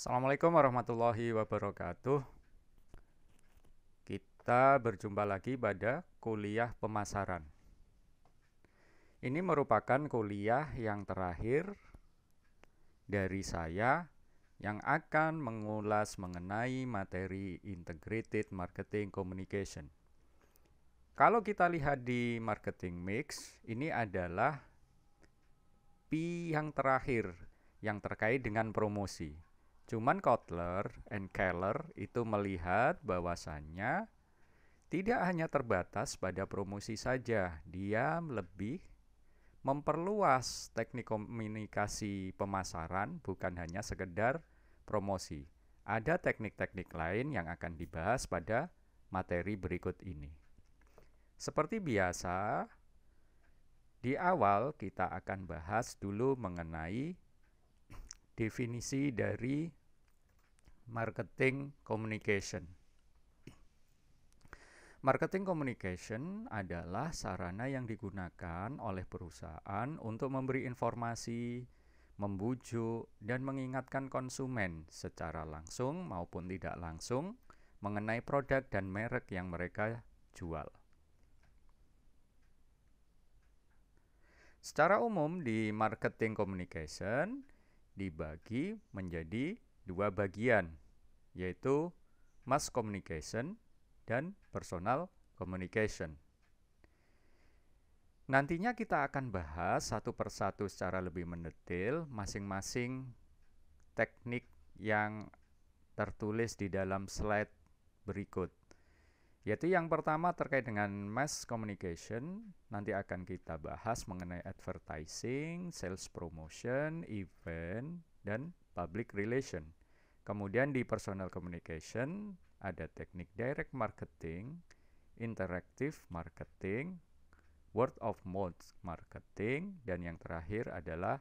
Assalamualaikum warahmatullahi wabarakatuh. Kita berjumpa lagi pada kuliah pemasaran. Ini merupakan kuliah yang terakhir dari saya yang akan mengulas mengenai materi Integrated Marketing Communication. Kalau kita lihat di marketing mix, ini adalah P yang terakhir yang terkait dengan promosi. Cuman Kotler and Keller itu melihat bahwasannya tidak hanya terbatas pada promosi saja, dia lebih memperluas teknik komunikasi pemasaran bukan hanya sekedar promosi. Ada teknik-teknik lain yang akan dibahas pada materi berikut ini. Seperti biasa, di awal kita akan bahas dulu mengenai definisi dari marketing communication. Marketing communication adalah sarana yang digunakan oleh perusahaan untuk memberi informasi, membujuk, dan mengingatkan konsumen secara langsung maupun tidak langsung mengenai produk dan merek yang mereka jual. Secara umum di marketing communication dibagi menjadi dua bagian, yaitu mass communication dan personal communication. Nantinya kita akan bahas satu persatu secara lebih mendetail masing-masing teknik yang tertulis di dalam slide berikut. Yaitu yang pertama terkait dengan mass communication, nanti akan kita bahas mengenai advertising, sales promotion, event, dan public relation. Kemudian di personal communication ada teknik direct marketing, interactive marketing, word of mouth marketing, dan yang terakhir adalah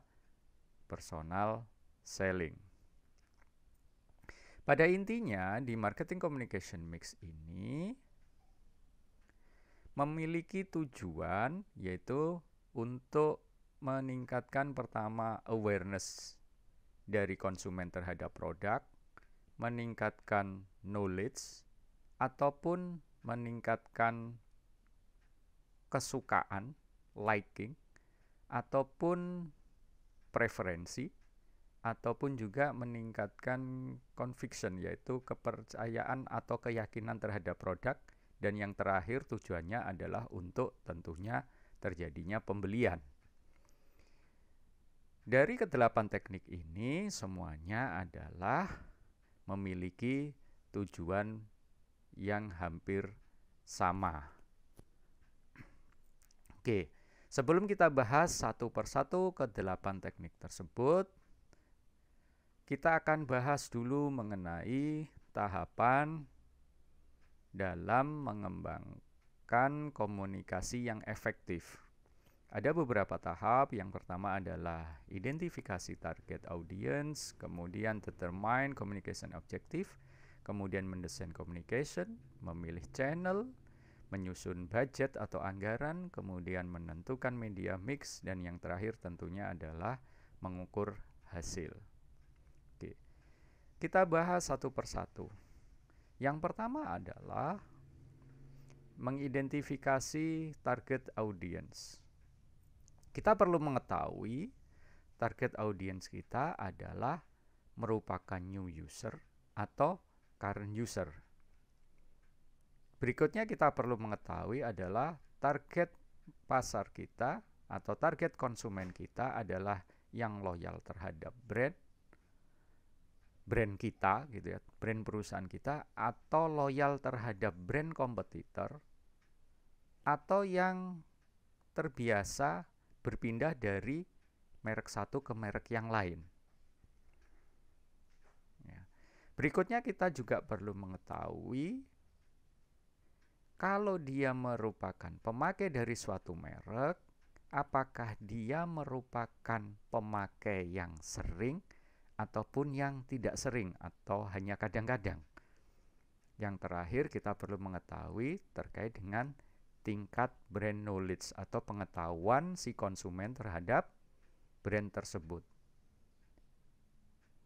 personal selling. Pada intinya di marketing communication mix ini memiliki tujuan yaitu untuk meningkatkan pertama awareness dari konsumen terhadap produk, meningkatkan knowledge, ataupun meningkatkan kesukaan, liking, ataupun preferensi, ataupun juga meningkatkan conviction, yaitu kepercayaan atau keyakinan terhadap produk. Dan yang terakhir tujuannya adalah untuk tentunya terjadinya pembelian. Dari kedelapan teknik ini semuanya adalah memiliki tujuan yang hampir sama. Oke, sebelum kita bahas satu persatu kedelapan teknik tersebut, kita akan bahas dulu mengenai tahapan dalam mengembangkan komunikasi yang efektif. Ada beberapa tahap. Yang pertama adalah identifikasi target audience, kemudian determine communication objective, kemudian mendesain communication, memilih channel, menyusun budget atau anggaran, kemudian menentukan media mix, dan yang terakhir tentunya adalah mengukur hasil. Oke. Kita bahas satu persatu. Yang pertama adalah mengidentifikasi target audience. Kita perlu mengetahui target audience kita adalah merupakan new user atau current user. Berikutnya kita perlu mengetahui adalah target pasar kita atau target konsumen kita adalah yang loyal terhadap brand kita gitu ya, brand perusahaan kita, atau loyal terhadap brand kompetitor, atau yang terbiasa berpindah dari merek satu ke merek yang lain. Ya. Berikutnya kita juga perlu mengetahui kalau dia merupakan pemakai dari suatu merek, apakah dia merupakan pemakai yang sering ataupun yang tidak sering atau hanya kadang-kadang. Yang terakhir kita perlu mengetahui terkait dengan tingkat brand knowledge atau pengetahuan si konsumen terhadap brand tersebut.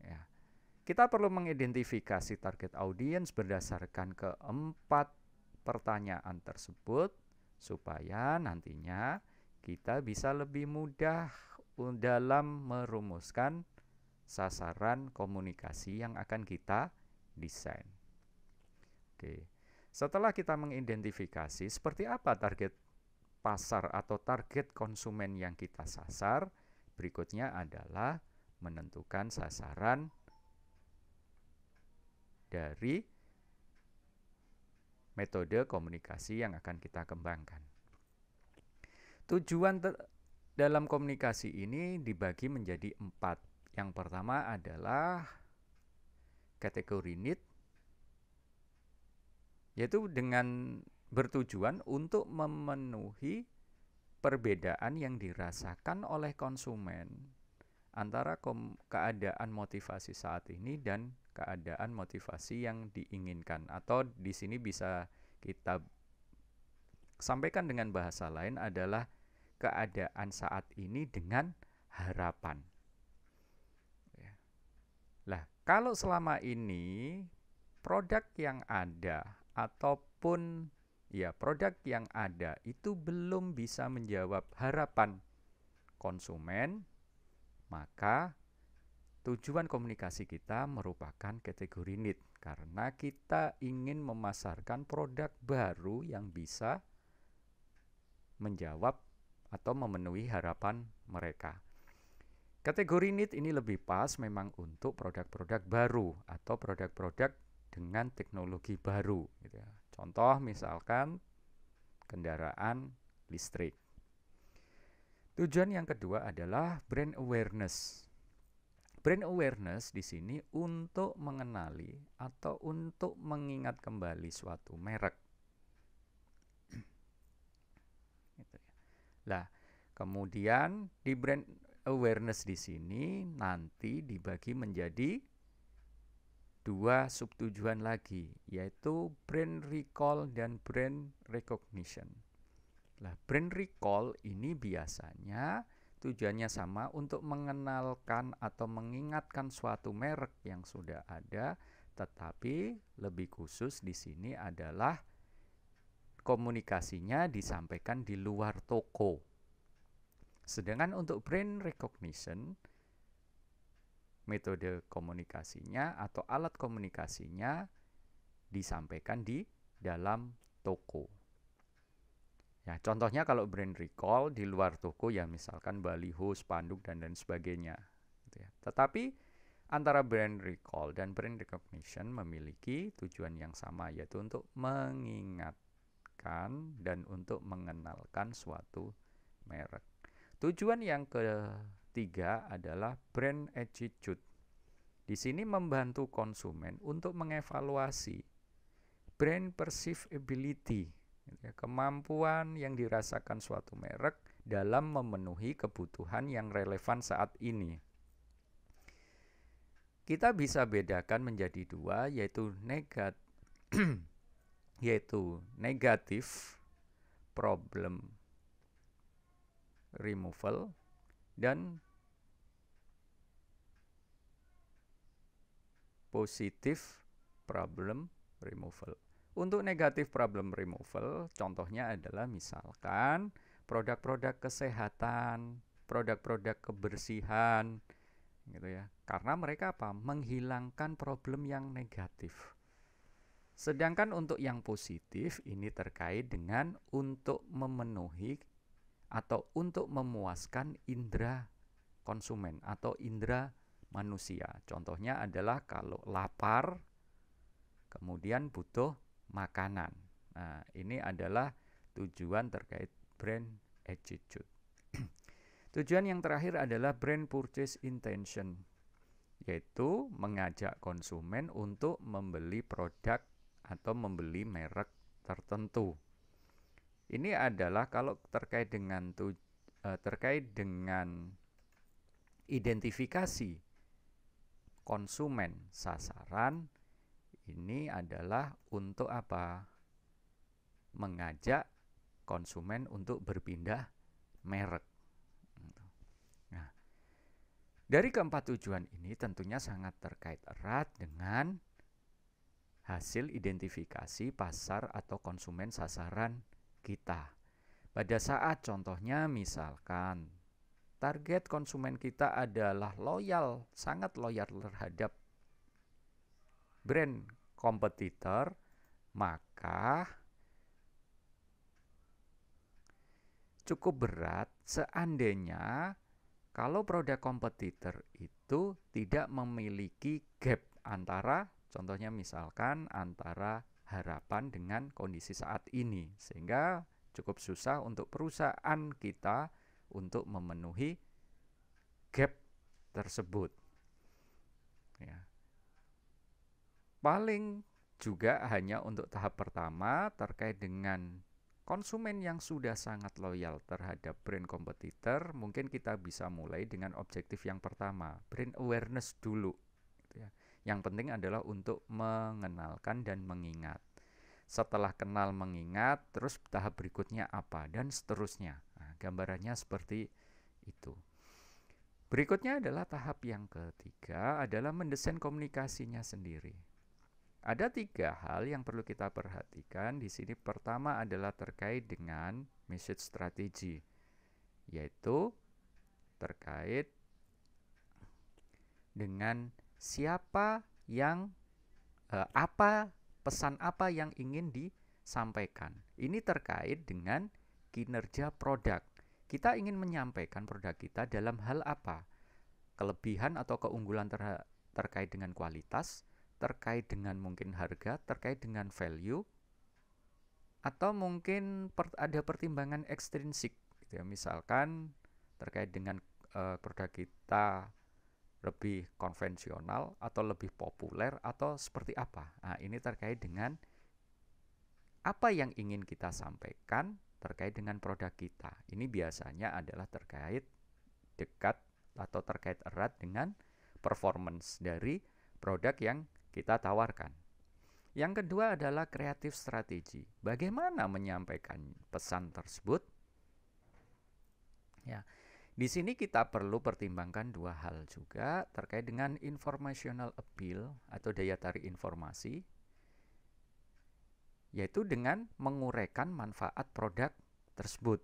Ya. Kita perlu mengidentifikasi target audience berdasarkan keempat pertanyaan tersebut supaya nantinya kita bisa lebih mudah dalam merumuskan sasaran komunikasi yang akan kita desain. Oke. Setelah kita mengidentifikasi seperti apa target pasar atau target konsumen yang kita sasar, berikutnya adalah menentukan sasaran dari metode komunikasi yang akan kita kembangkan. Tujuan dalam komunikasi ini dibagi menjadi 4. Yang pertama adalah kategori need, yaitu dengan bertujuan untuk memenuhi perbedaan yang dirasakan oleh konsumen antara keadaan motivasi saat ini dan keadaan motivasi yang diinginkan, atau di sini bisa kita sampaikan dengan bahasa lain adalah keadaan saat ini dengan harapan. Lah, kalau selama ini produk yang ada ataupun produk yang ada itu belum bisa menjawab harapan konsumen, maka tujuan komunikasi kita merupakan kategori need, karena kita ingin memasarkan produk baru yang bisa menjawab atau memenuhi harapan mereka. Kategori need ini lebih pas memang untuk produk-produk baru atau produk-produk dengan teknologi baru, gitu ya. Contoh misalkan kendaraan listrik. Tujuan yang kedua adalah brand awareness. Brand awareness di sini untuk mengenali atau untuk mengingat kembali suatu merek. Nah, kemudian di brand awareness di sini nanti dibagi menjadi 2 subtujuan lagi, yaitu brand recall dan brand recognition. Nah, brand recall ini biasanya tujuannya sama, untuk mengenalkan atau mengingatkan suatu merek yang sudah ada, tetapi lebih khusus di sini adalah komunikasinya disampaikan di luar toko. Sedangkan untuk brand recognition, metode komunikasinya atau alat komunikasinya disampaikan di dalam toko. Ya, contohnya kalau brand recall di luar toko ya misalkan baliho, spanduk dan lain sebagainya. Gitu ya. Tetapi antara brand recall dan brand recognition memiliki tujuan yang sama, yaitu untuk mengingatkan dan untuk mengenalkan suatu merek. Tujuan yang ketiga adalah brand attitude. Di sini membantu konsumen untuk mengevaluasi brand perceivability, kemampuan yang dirasakan suatu merek dalam memenuhi kebutuhan yang relevan saat ini. Kita bisa bedakan menjadi 2, yaitu negative problem removal dan positive problem removal. Untuk negative problem removal, contohnya adalah misalkan produk-produk kesehatan, produk-produk kebersihan, gitu ya. Karena mereka menghilangkan problem yang negatif. Sedangkan untuk yang positif ini terkait dengan untuk memenuhi atau untuk memuaskan indera konsumen atau indera manusia. Contohnya adalah kalau lapar, kemudian butuh makanan. Nah, ini adalah tujuan terkait brand attitude. Tujuan yang terakhir adalah brand purchase intention, yaitu mengajak konsumen untuk membeli produk atau membeli merek tertentu. Ini adalah kalau terkait dengan identifikasi konsumen sasaran, ini adalah untuk apa? Mengajak konsumen untuk berpindah merek. Nah, Dari keempat tujuan ini tentunya sangat terkait erat dengan hasil identifikasi pasar atau konsumen sasaran kita. Pada saat contohnya misalkan target konsumen kita adalah loyal, sangat loyal terhadap brand kompetitor, maka cukup berat seandainya kalau produk kompetitor itu tidak memiliki gap antara, contohnya misalkan antara harapan dengan kondisi saat ini, sehingga cukup susah untuk perusahaan kita untuk memenuhi gap tersebut. Ya. Paling juga hanya untuk tahap pertama terkait dengan konsumen yang sudah sangat loyal terhadap brand kompetitor, mungkin kita bisa mulai dengan objektif yang pertama, brand awareness dulu. Gitu ya. Yang penting adalah untuk mengenalkan dan mengingat. Setelah kenal mengingat, terus tahap berikutnya apa, dan seterusnya. Nah, gambarannya seperti itu. Berikutnya adalah tahap yang ketiga, adalah mendesain komunikasinya sendiri. Ada 3 hal yang perlu kita perhatikan di sini. Pertama adalah terkait dengan message strategy, yaitu terkait dengan siapa yang pesan apa yang ingin disampaikan. Ini terkait dengan kinerja produk. Kita ingin menyampaikan produk kita dalam hal apa? Kelebihan atau keunggulan terkait dengan kualitas, terkait dengan mungkin harga, terkait dengan value, atau mungkin ada pertimbangan ekstrinsik gitu ya. Misalkan terkait dengan produk kita lebih konvensional atau lebih populer atau seperti apa. Nah, ini terkait dengan apa yang ingin kita sampaikan terkait dengan produk kita. Ini biasanya adalah terkait dekat atau terkait erat dengan performance dari produk yang kita tawarkan. Yang kedua adalah kreatif strategi. Bagaimana menyampaikan pesan tersebut? Ya. Di sini kita perlu pertimbangkan 2 hal juga terkait dengan informational appeal atau daya tarik informasi, yaitu dengan menguraikan manfaat produk tersebut.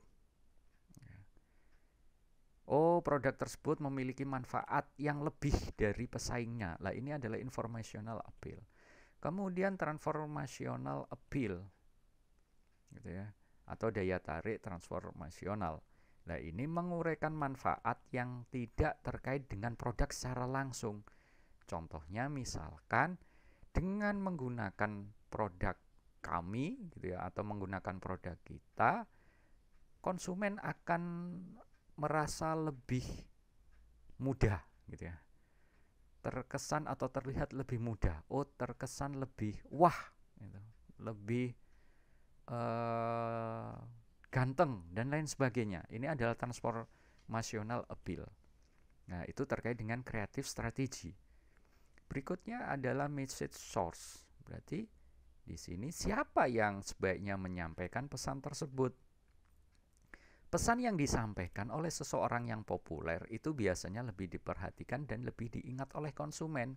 Oh, produk tersebut memiliki manfaat yang lebih dari pesaingnya. Lah, ini adalah informational appeal. Kemudian transformational appeal, gitu ya, atau daya tarik transformasional. Nah, ini menguraikan manfaat yang tidak terkait dengan produk secara langsung. Contohnya misalkan dengan menggunakan produk kami gitu ya, atau menggunakan produk kita, konsumen akan merasa lebih mudah gitu ya. Terkesan atau terlihat lebih mudah. Oh, terkesan lebih wah gitu. Lebih ganteng dan lain sebagainya. Ini adalah transformational appeal. Nah, itu terkait dengan kreatif strategi. Berikutnya adalah message source. Berarti di sini siapa yang sebaiknya menyampaikan pesan tersebut? Pesan yang disampaikan oleh seseorang yang populer itu biasanya lebih diperhatikan dan lebih diingat oleh konsumen.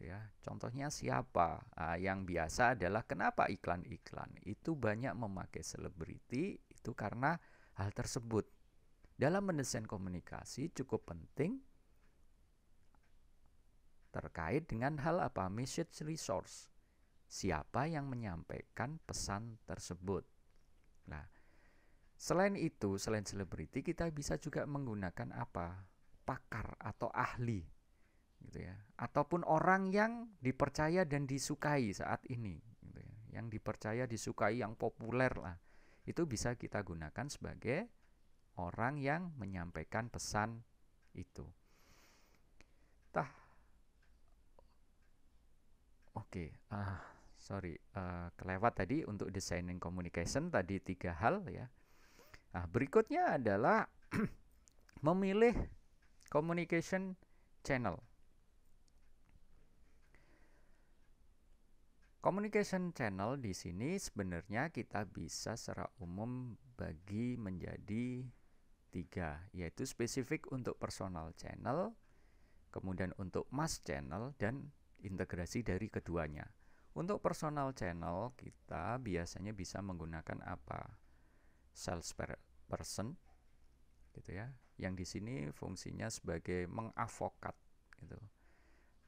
Ya, contohnya siapa? Yang biasa adalah kenapa iklan-iklan itu banyak memakai selebriti, itu karena hal tersebut. Dalam mendesain komunikasi cukup penting terkait dengan hal apa? Message resource. Siapa yang menyampaikan pesan tersebut? Nah, selain itu, selain selebriti, kita bisa juga menggunakan apa? Pakar atau ahli. Gitu ya, ataupun orang yang dipercaya dan disukai saat ini gitu ya. Yang dipercaya, disukai, yang populer lah, itu bisa kita gunakan sebagai orang yang menyampaikan pesan itu. Kelewat tadi untuk designing communication tadi 3 hal ya. Nah, berikutnya adalah memilih communication channel. Communication channel di sini sebenarnya kita bisa secara umum bagi menjadi 3, yaitu spesifik untuk personal channel, kemudian untuk mass channel dan integrasi dari keduanya. Untuk personal channel kita biasanya bisa menggunakan apa? Sales person gitu ya. Yang di sini fungsinya sebagai mengadvokat gitu.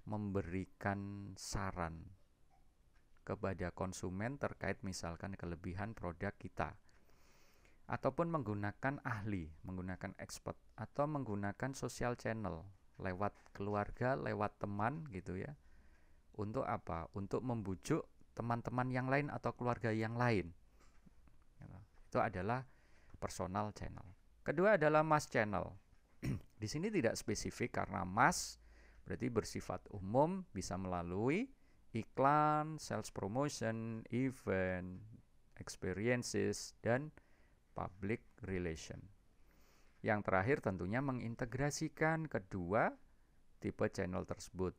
Memberikan saran kepada konsumen terkait misalkan kelebihan produk kita. Ataupun menggunakan ahli, menggunakan expert, atau menggunakan social channel lewat keluarga, lewat teman gitu ya. Untuk apa? Untuk membujuk teman-teman yang lain atau keluarga yang lain. Itu adalah personal channel. Kedua adalah mass channel. Di sini tidak spesifik karena mass berarti bersifat umum, bisa melalui iklan, sales promotion, event, experiences, dan public relation. Yang terakhir tentunya mengintegrasikan kedua tipe channel tersebut.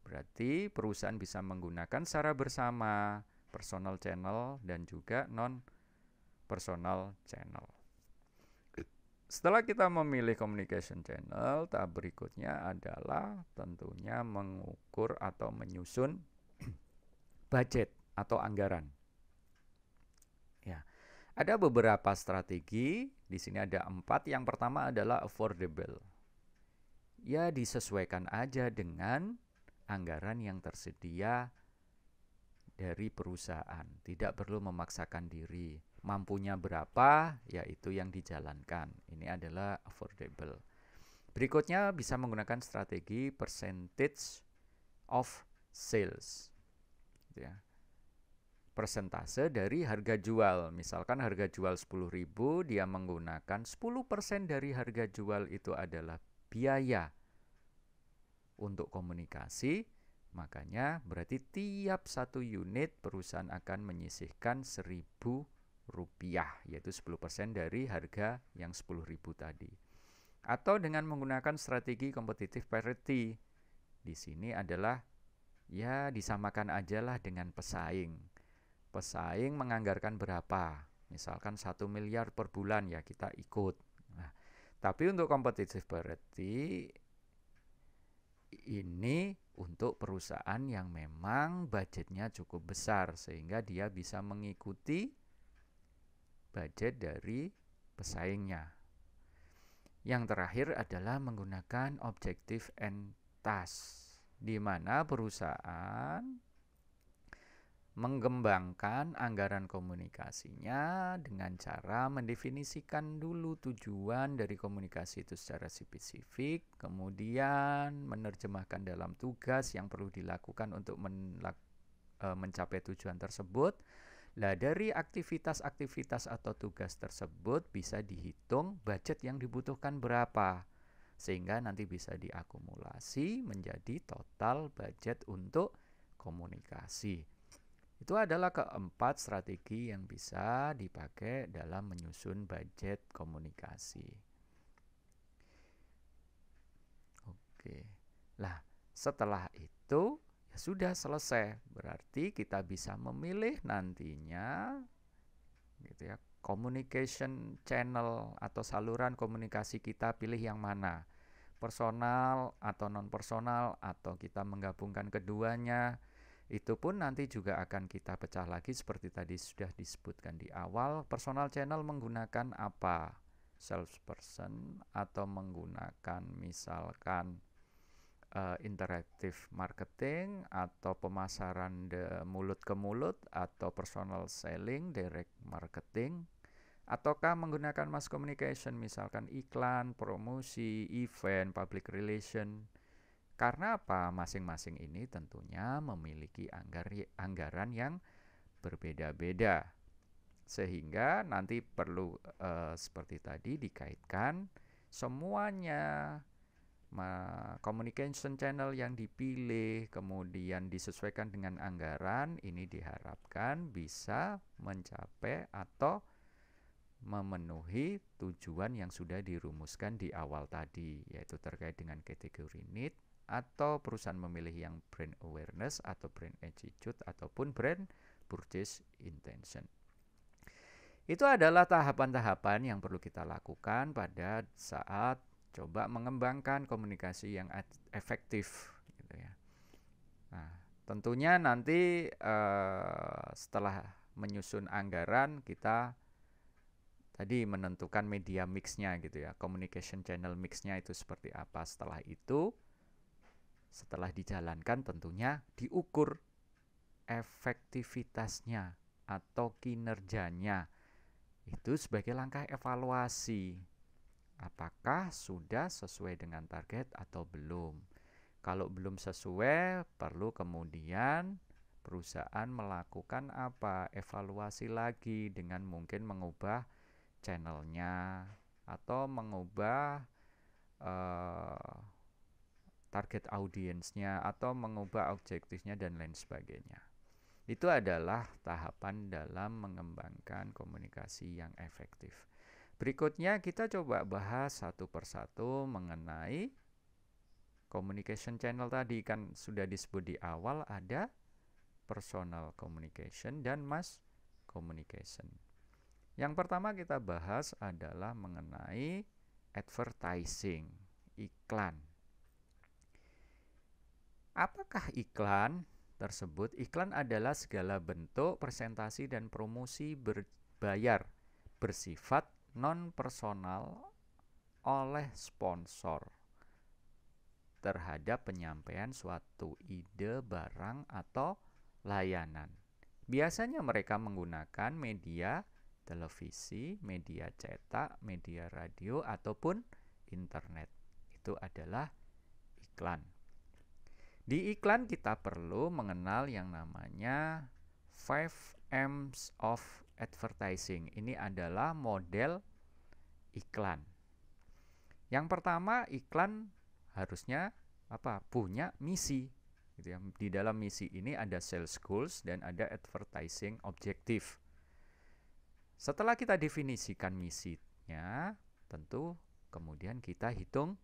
Berarti perusahaan bisa menggunakan secara bersama personal channel dan juga non-personal channel. Setelah kita memilih communication channel, tahap berikutnya adalah tentunya mengukur atau menyusun budget atau anggaran. Ya, ada beberapa strategi. Di sini ada 4. Yang pertama adalah affordable. Ya, disesuaikan aja dengan anggaran yang tersedia dari perusahaan. Tidak perlu memaksakan diri. Mampunya berapa, yaitu yang dijalankan. Ini adalah affordable. Berikutnya bisa menggunakan strategi percentage of sales. Ya. Persentase dari harga jual. Misalkan harga jual 10.000, dia menggunakan 10% dari harga jual itu adalah biaya untuk komunikasi. Makanya berarti tiap satu unit perusahaan akan menyisihkan 1.000 rupiah, yaitu 10% dari harga yang 10.000 tadi. Atau dengan menggunakan strategi competitive parity. Di sini adalah ya disamakan aja lah dengan pesaing. Pesaing menganggarkan berapa? Misalkan 1 miliar per bulan, ya kita ikut. Nah, tapi untuk competitive parity ini untuk perusahaan yang memang budgetnya cukup besar sehingga dia bisa mengikuti budget dari pesaingnya. Yang terakhir adalah menggunakan objective and task, di mana perusahaan mengembangkan anggaran komunikasinya dengan cara mendefinisikan dulu tujuan dari komunikasi itu secara spesifik, kemudian menerjemahkan dalam tugas yang perlu dilakukan untuk mencapai tujuan tersebut. Nah, dari aktivitas-aktivitas atau tugas tersebut bisa dihitung budget yang dibutuhkan berapa, sehingga nanti bisa diakumulasi menjadi total budget untuk komunikasi. Itu adalah keempat strategi yang bisa dipakai dalam menyusun budget komunikasi. Oke. Lah, setelah itu ya sudah selesai. Berarti kita bisa memilih nantinya gitu ya, communication channel atau saluran komunikasi kita pilih yang mana. Personal atau non personal atau kita menggabungkan keduanya. Itu pun nanti juga akan kita pecah lagi seperti tadi sudah disebutkan di awal. Personal channel menggunakan apa? Salesperson atau menggunakan misalkan interactive marketing atau pemasaran mulut ke mulut atau personal selling, direct marketing, ataukah menggunakan mass communication misalkan iklan, promosi, event, public relation. Karena apa? Masing-masing ini tentunya memiliki anggaran yang berbeda-beda. Sehingga nanti perlu seperti tadi dikaitkan semuanya communication channel yang dipilih kemudian disesuaikan dengan anggaran, ini diharapkan bisa mencapai atau memenuhi tujuan yang sudah dirumuskan di awal tadi, yaitu terkait dengan kategori need atau perusahaan memilih yang brand awareness atau brand attitude ataupun brand purchase intention. Itu adalah tahapan-tahapan yang perlu kita lakukan pada saat coba mengembangkan komunikasi yang efektif gitu ya. Nah, tentunya nanti setelah menyusun anggaran, kita tadi menentukan media mix-nya gitu ya, communication channel mix-nya itu seperti apa. Setelah itu, setelah dijalankan tentunya diukur efektivitasnya atau kinerjanya. Itu sebagai langkah evaluasi. Apakah sudah sesuai dengan target atau belum? Kalau belum sesuai, perlu kemudian perusahaan melakukan apa? Evaluasi lagi dengan mungkin mengubah channelnya atau mengubah target audiensnya atau mengubah objektifnya dan lain sebagainya. Itu adalah tahapan dalam mengembangkan komunikasi yang efektif. Berikutnya kita coba bahas satu persatu mengenai communication channel tadi. Kan sudah disebut di awal, ada personal communication dan mass communication. Yang pertama kita bahas adalah mengenai advertising, iklan. Apakah iklan tersebut? Iklan adalah segala bentuk presentasi dan promosi berbayar bersifat non-personal oleh sponsor terhadap penyampaian suatu ide, barang, atau layanan. Biasanya mereka menggunakan media televisi, media cetak, media radio, ataupun internet. Itu adalah iklan. Di iklan kita perlu mengenal yang namanya 5 M's of advertising. Ini adalah model iklan. Yang pertama, iklan harusnya punya misi gitu ya. Di dalam misi ini ada sales goals dan ada advertising objective. Setelah kita definisikan misinya, tentu kemudian kita hitung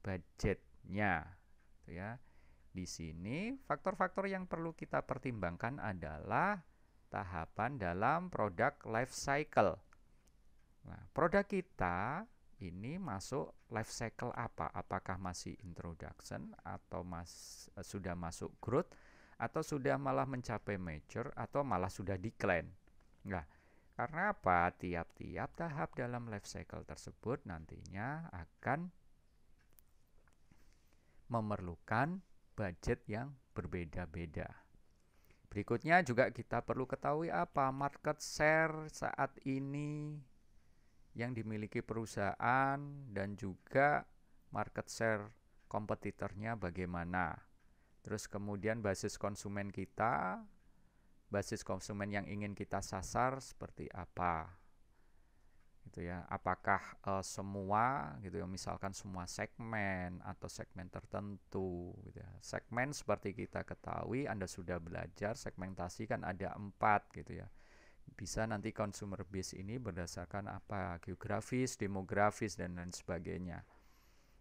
budgetnya gitu ya. Di sini faktor-faktor yang perlu kita pertimbangkan adalah tahapan dalam product life cycle. Nah, produk kita ini masuk life cycle apa? Apakah masih introduction atau sudah masuk growth atau sudah malah mencapai mature atau malah sudah decline? Nah, karena apa? Tiap-tiap tahap dalam life cycle tersebut nantinya akan memerlukan budget yang berbeda-beda. Berikutnya juga kita perlu ketahui apa? Market share saat ini yang dimiliki perusahaan dan juga market share kompetitornya bagaimana. Terus kemudian basis konsumen kita, basis konsumen yang ingin kita sasar seperti apa. Gitu ya. Apakah semua gitu ya, misalkan semua segmen atau segmen tertentu gitu ya. Segmen seperti kita ketahui, Anda sudah belajar segmentasi kan ada 4 gitu ya. Bisa nanti consumer base ini berdasarkan apa? Geografis, demografis, dan lain sebagainya.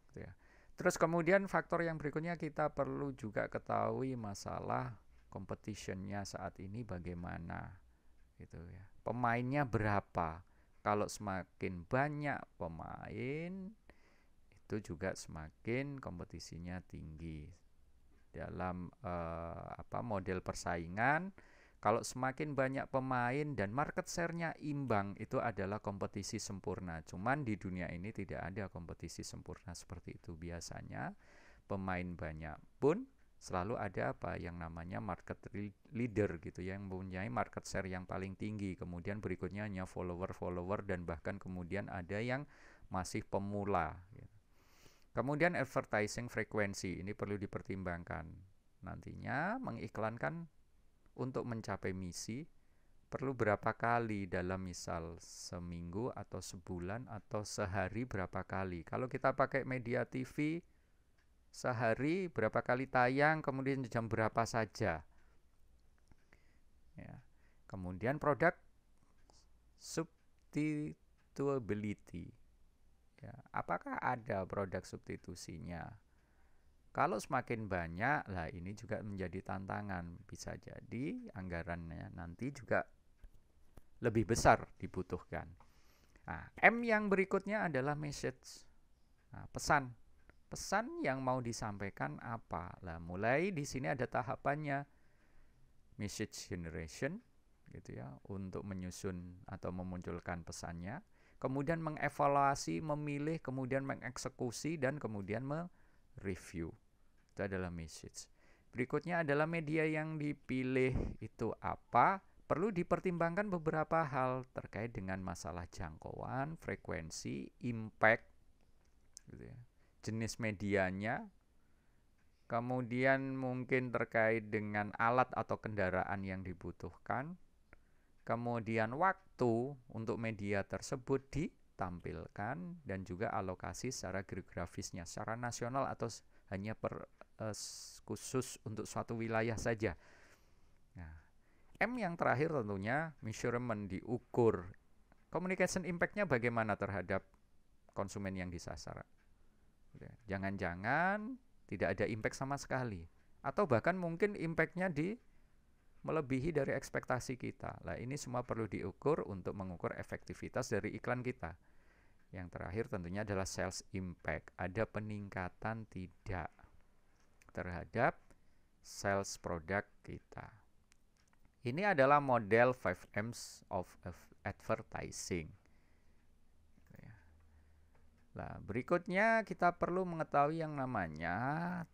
Gitu ya. Terus kemudian faktor yang berikutnya kita perlu juga ketahui masalah competition-nya saat ini bagaimana. Gitu ya. Pemainnya berapa? Kalau semakin banyak pemain, itu juga semakin kompetisinya tinggi. Dalam model persaingan, kalau semakin banyak pemain dan market share-nya imbang, itu adalah kompetisi sempurna. Cuman di dunia ini tidak ada kompetisi sempurna seperti itu. Biasanya pemain banyak pun selalu ada yang namanya market leader gitu ya, yang mempunyai market share yang paling tinggi. Kemudian berikutnya hanya follower dan bahkan kemudian ada yang masih pemula gitu. Kemudian advertising frekuensi ini perlu dipertimbangkan. Nantinya mengiklankan untuk mencapai misi perlu berapa kali dalam misal seminggu atau sebulan atau sehari berapa kali. Kalau kita pakai media TV sehari berapa kali tayang, kemudian jam berapa saja. Ya. Kemudian produk substitutability. Ya, apakah ada produk substitusinya? Kalau semakin banyak, lah ini juga menjadi tantangan. Bisa jadi anggarannya nanti juga lebih besar dibutuhkan. Nah, M yang berikutnya adalah message. Nah, pesan yang mau disampaikan apa? Lah, mulai di sini ada tahapannya, message generation, gitu ya, untuk menyusun atau memunculkan pesannya, kemudian mengevaluasi, memilih, kemudian mengeksekusi, dan kemudian mereview. Itu adalah message. Berikutnya adalah media yang dipilih itu apa. Perlu dipertimbangkan beberapa hal terkait dengan masalah jangkauan, frekuensi, impact, gitu ya, jenis medianya, kemudian mungkin terkait dengan alat atau kendaraan yang dibutuhkan, kemudian waktu untuk media tersebut ditampilkan, dan juga alokasi secara geografisnya, secara nasional atau hanya khusus untuk suatu wilayah saja. Nah, M yang terakhir tentunya measurement, diukur. Communication impact-nya bagaimana terhadap konsumen yang disasar. Jangan-jangan tidak ada impact sama sekali, atau bahkan mungkin impact-nya melebihi dari ekspektasi kita. Nah, ini semua perlu diukur untuk mengukur efektivitas dari iklan kita. Yang terakhir tentunya adalah sales impact. Ada peningkatan tidak terhadap sales produk kita. Ini adalah model 5M's of advertising. Nah, berikutnya kita perlu mengetahui yang namanya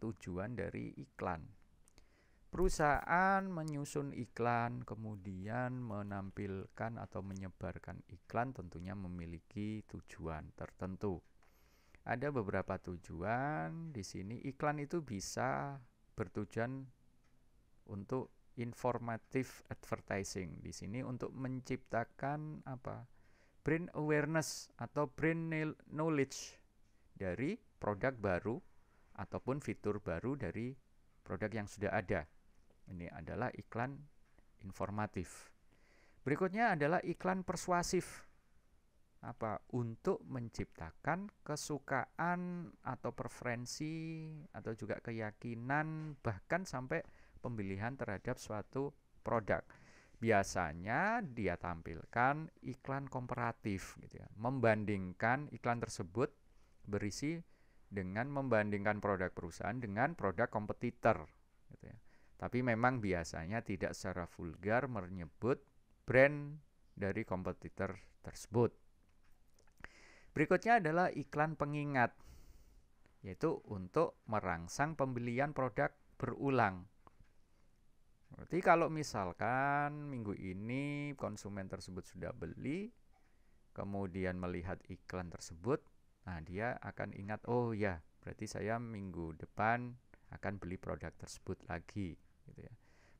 tujuan dari iklan. Perusahaan menyusun iklan, kemudian menampilkan atau menyebarkan iklan, tentunya memiliki tujuan tertentu. Ada beberapa tujuan di sini. Iklan itu bisa bertujuan untuk informative advertising. Di sini untuk menciptakan brand awareness atau brand knowledge dari produk baru ataupun fitur baru dari produk yang sudah ada. Ini adalah iklan informatif. Berikutnya adalah iklan persuasif. Untuk menciptakan kesukaan atau preferensi atau juga keyakinan, bahkan sampai pembelian terhadap suatu produk. Biasanya dia tampilkan iklan komparatif, gitu ya, membandingkan iklan tersebut berisi dengan membandingkan produk perusahaan dengan produk kompetitor, gitu ya. Tapi memang biasanya tidak secara vulgar menyebut brand dari kompetitor tersebut. Berikutnya adalah iklan pengingat, yaitu untuk merangsang pembelian produk berulang. Berarti kalau misalkan minggu ini konsumen tersebut sudah beli, kemudian melihat iklan tersebut, nah dia akan ingat, oh ya, berarti saya minggu depan akan beli produk tersebut lagi, gitu ya.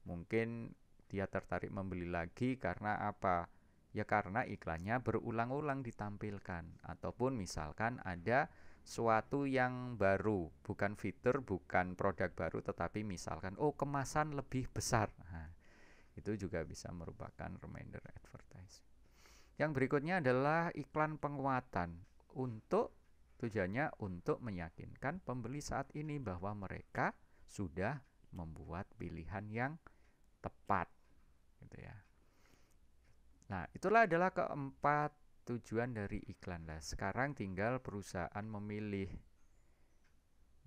Mungkin dia tertarik membeli lagi karena apa? Ya karena iklannya berulang-ulang ditampilkan, ataupun misalkan ada suatu yang baru, bukan fitur, bukan produk baru, tetapi misalkan kemasan lebih besar. Nah, itu juga bisa merupakan reminder advertising. Yang berikutnya adalah iklan penguatan, tujuannya untuk meyakinkan pembeli saat ini bahwa mereka sudah membuat pilihan yang tepat, gitu ya. Nah, itulah adalah keempat tujuan dari iklan. Lah, sekarang tinggal perusahaan memilih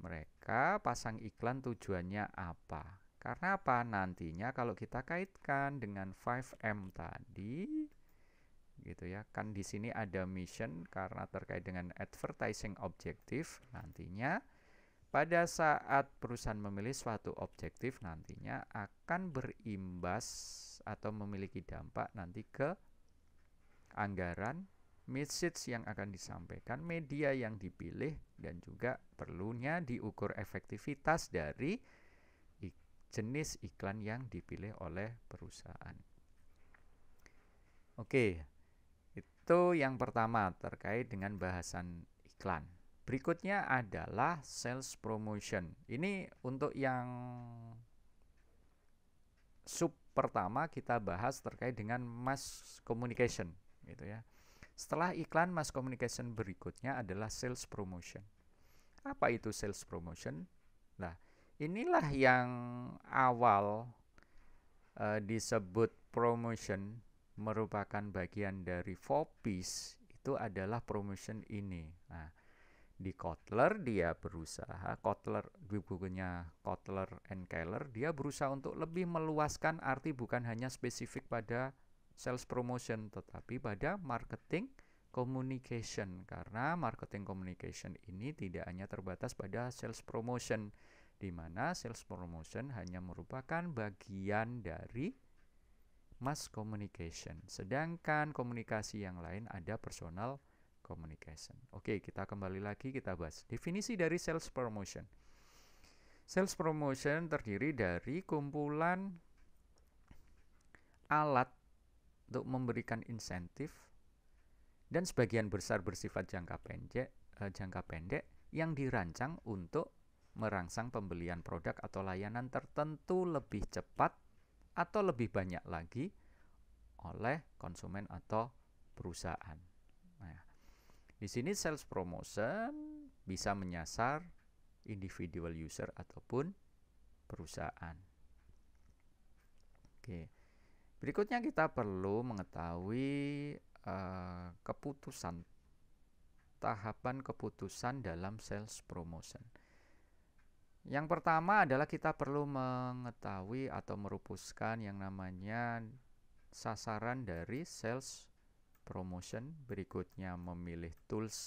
mereka pasang iklan tujuannya apa. Karena apa? Nantinya kalau kita kaitkan dengan 5M tadi, gitu ya. Kan di sini ada mission karena terkait dengan advertising objektif. Nantinya pada saat perusahaan memilih suatu objektif, nantinya akan berimbas atau memiliki dampak nanti ke anggaran, message yang akan disampaikan, media yang dipilih, dan juga perlunya diukur efektivitas dari jenis iklan yang dipilih oleh perusahaan. Oke, itu yang pertama terkait dengan bahasan iklan. Berikutnya adalah sales promotion. Ini untuk yang sub pertama kita bahas terkait dengan mass communication, gitu ya. Setelah iklan, mass communication berikutnya adalah sales promotion. Apa itu sales promotion? Nah, inilah yang awal disebut promotion, merupakan bagian dari 4Ps, itu adalah promotion ini. Nah, Di Kotler dia berusaha, Kotler di bukunya Kotler and Keller, dia berusaha untuk lebih meluaskan arti bukan hanya spesifik pada sales promotion tetapi pada marketing communication, karena marketing communication ini tidak hanya terbatas pada sales promotion, di mana sales promotion hanya merupakan bagian dari mass communication, sedangkan komunikasi yang lain ada personal communication. Oke, kita kembali lagi, kita bahas definisi dari sales promotion. Sales promotion terdiri dari kumpulan alat untuk memberikan insentif dan sebagian besar bersifat jangka pendek yang dirancang untuk merangsang pembelian produk atau layanan tertentu lebih cepat atau lebih banyak lagi oleh konsumen atau perusahaan. Nah, di sini sales promotion bisa menyasar individual user ataupun perusahaan. Oke. Berikutnya kita perlu mengetahui tahapan keputusan dalam sales promotion. Yang pertama adalah kita perlu mengetahui atau merumuskan yang namanya sasaran dari sales promotion. Berikutnya memilih tools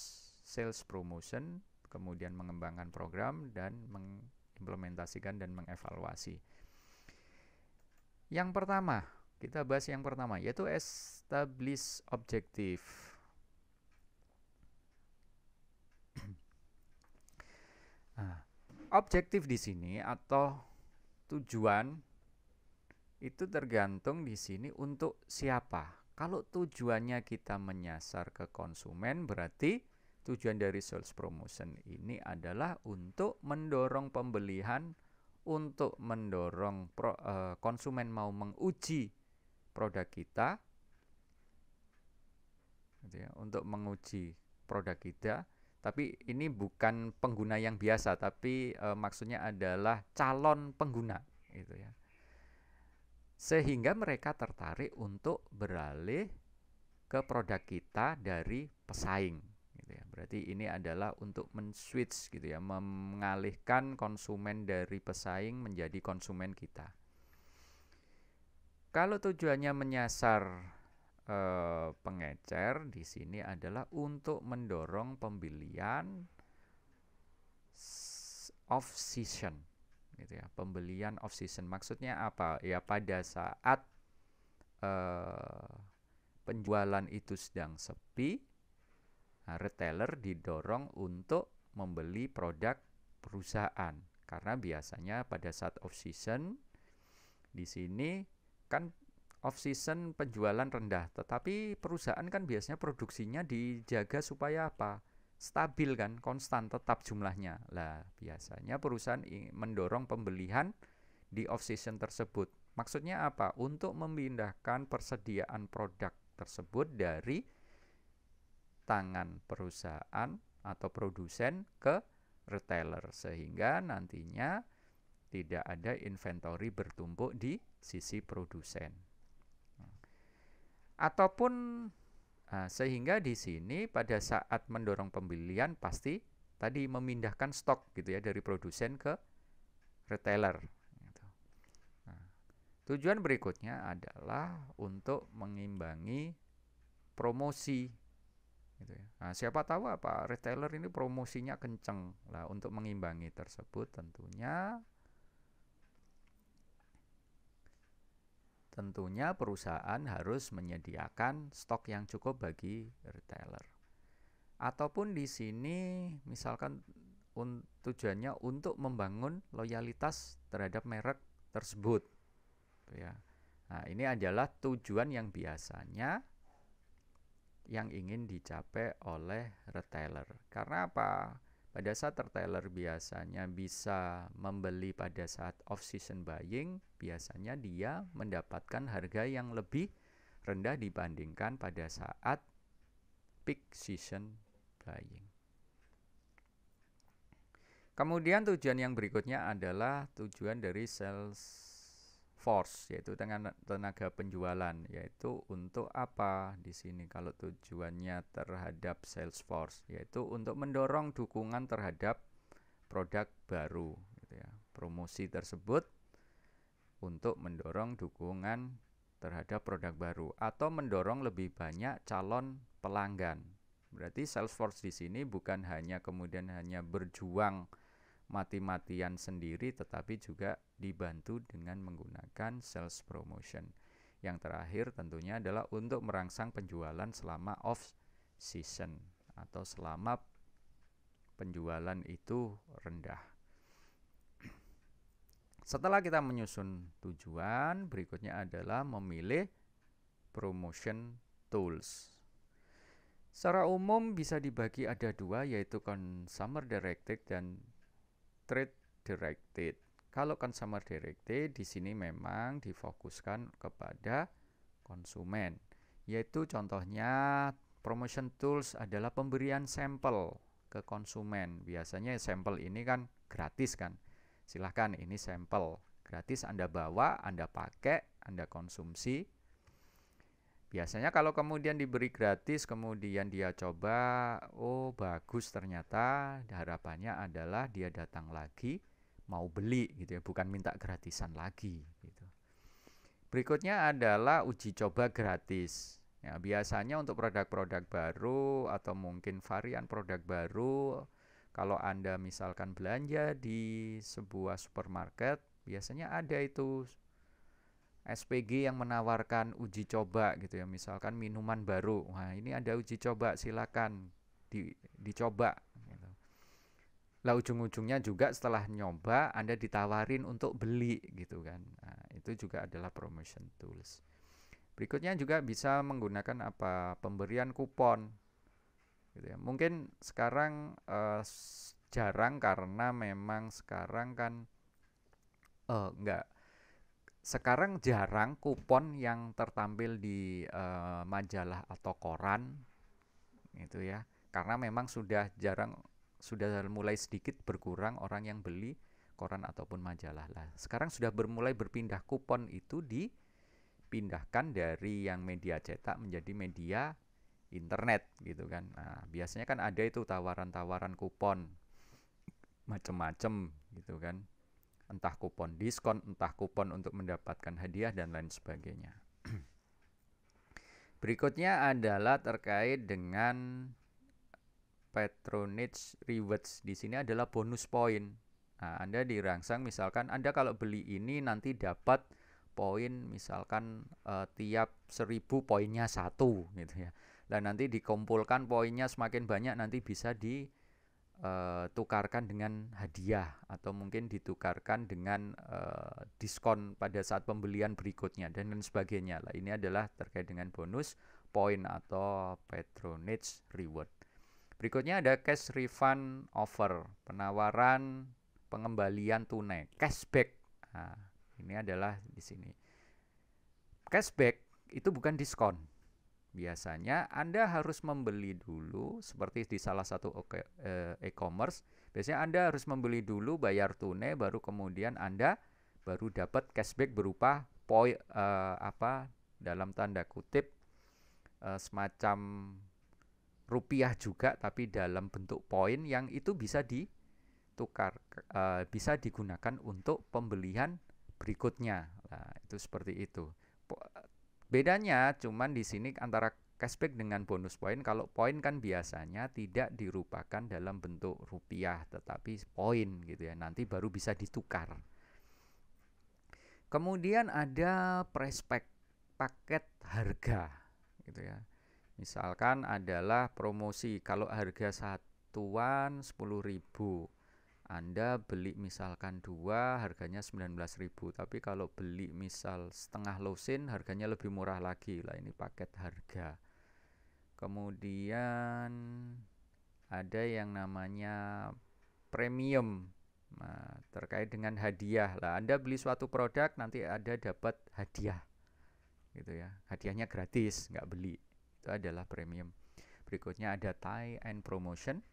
sales promotion, kemudian mengembangkan program dan mengimplementasikan dan mengevaluasi. Yang pertama, kita bahas yang pertama, yaitu establish objective. Nah, objektif di sini atau tujuan itu tergantung di sini untuk siapa. Kalau tujuannya kita menyasar ke konsumen, berarti tujuan dari sales promotion ini adalah untuk mendorong pembelian, untuk mendorong konsumen mau menguji produk kita, gitu ya, untuk menguji produk kita. Tapi ini bukan pengguna yang biasa, tapi maksudnya adalah calon pengguna, gitu ya. Sehingga mereka tertarik untuk beralih ke produk kita dari pesaing, gitu ya. Berarti ini adalah untuk men-switch, gitu ya, mengalihkan konsumen dari pesaing menjadi konsumen kita. Kalau tujuannya menyasar pengecer, di sini adalah untuk mendorong pembelian off season, gitu ya. Pembelian off season maksudnya apa? Ya pada saat penjualan itu sedang sepi, retailer didorong untuk membeli produk perusahaan, karena biasanya pada saat off season di sini kan off season penjualan rendah, tetapi perusahaan kan biasanya produksinya dijaga supaya apa? Stabil kan, konstan, tetap jumlahnya. Lah, biasanya perusahaan mendorong pembelian di off season tersebut. Maksudnya apa? Untuk memindahkan persediaan produk tersebut dari tangan perusahaan atau produsen ke retailer, sehingga nantinya tidak ada inventory bertumpuk di sisi produsen. Ataupun sehingga di sini pada saat mendorong pembelian pasti tadi memindahkan stok, gitu ya, dari produsen ke retailer, gitu. Nah, tujuan berikutnya adalah untuk mengimbangi promosi, gitu ya. Nah, siapa tahu apa retailer ini promosinya kenceng lah. Untuk mengimbangi tersebut tentunya perusahaan harus menyediakan stok yang cukup bagi retailer. Ataupun di sini misalkan tujuannya untuk membangun loyalitas terhadap merek tersebut, ya. Nah, ini adalah tujuan yang biasanya yang ingin dicapai oleh retailer. Karena apa? Pada saat retailer biasanya bisa membeli pada saat off-season buying, biasanya dia mendapatkan harga yang lebih rendah dibandingkan pada saat peak season buying. Kemudian tujuan yang berikutnya adalah tujuan dari sales force, yaitu tenaga penjualan. Yaitu untuk apa di sini kalau tujuannya terhadap sales force, yaitu untuk mendorong dukungan terhadap produk baru gitu ya. Promosi tersebut untuk mendorong dukungan terhadap produk baru atau mendorong lebih banyak calon pelanggan. Berarti sales force di sini bukan hanya kemudian hanya berjuang mati-matian sendiri, tetapi juga dibantu dengan menggunakan sales promotion. Yang terakhir tentunya adalah untuk merangsang penjualan selama off season atau selama penjualan itu rendah. Setelah kita menyusun tujuan, berikutnya adalah memilih promotion tools. Secara umum bisa dibagi ada dua, yaitu consumer directed dan trade directed. Kalau consumer directed di sini memang difokuskan kepada konsumen, yaitu contohnya promotion tools adalah pemberian sampel ke konsumen. Biasanya sampel ini kan gratis kan. Silahkan, ini sampel gratis, Anda bawa, Anda pakai, Anda konsumsi. Biasanya kalau kemudian diberi gratis, kemudian dia coba, oh bagus ternyata, harapannya adalah dia datang lagi, mau beli gitu ya, bukan minta gratisan lagi gitu. Berikutnya adalah uji coba gratis. Ya, biasanya untuk produk-produk baru atau mungkin varian produk baru, kalau Anda misalkan belanja di sebuah supermarket, biasanya ada itu SPG yang menawarkan uji coba gitu ya. Misalkan minuman baru, wah ini ada uji coba, silakan dicoba gitu. Lah ujung-ujungnya juga setelah nyoba Anda ditawarin untuk beli gitu kan. Nah, itu juga adalah promotion tools. Berikutnya juga bisa menggunakan pemberian kupon gitu ya. Mungkin sekarang jarang karena memang sekarang kan enggak. Sekarang jarang kupon yang tertampil di majalah atau koran gitu ya. Karena memang sudah mulai sedikit berkurang orang yang beli koran ataupun majalah lah. Sekarang sudah mulai berpindah, kupon itu dipindahkan dari yang media cetak menjadi media internet gitu kan. Nah, biasanya kan ada itu tawaran-tawaran kupon macem-macem gitu kan. Entah kupon diskon, entah kupon untuk mendapatkan hadiah dan lain sebagainya. Berikutnya adalah terkait dengan patronage rewards. Di sini adalah bonus poin. Nah, Anda dirangsang misalkan Anda kalau beli ini nanti dapat poin misalkan tiap 1000 poinnya 1 gitu ya. Dan nanti dikumpulkan poinnya semakin banyak nanti bisa ditukarkan dengan hadiah atau mungkin ditukarkan dengan diskon pada saat pembelian berikutnya dan lain sebagainya lah. Ini adalah terkait dengan bonus poin atau patronage reward. Berikutnya ada cash refund offer, penawaran pengembalian tunai, cashback. Nah, ini adalah di sini. Cashback itu bukan diskon. Biasanya Anda harus membeli dulu, seperti di salah satu e-commerce. Biasanya Anda harus membeli dulu, bayar tunai, baru kemudian Anda baru dapat cashback berupa poin dalam tanda kutip semacam rupiah juga, tapi dalam bentuk poin yang itu bisa bisa digunakan untuk pembelian berikutnya. Nah, itu seperti itu. Bedanya cuman di sini antara cashback dengan bonus poin. Kalau poin kan biasanya tidak dirupakan dalam bentuk rupiah, tetapi poin gitu ya. Nanti baru bisa ditukar. Kemudian ada price paket harga gitu ya. Misalkan adalah promosi, kalau harga satuan 10.000, Anda beli misalkan 2 harganya 19.000, tapi kalau beli misal setengah losin harganya lebih murah lagi lah, ini paket harga. Kemudian ada yang namanya premium, nah, terkait dengan hadiah lah. Anda beli suatu produk nanti ada dapat hadiah gitu ya, hadiahnya gratis, nggak beli. Itu adalah premium. Berikutnya ada tie and promotion.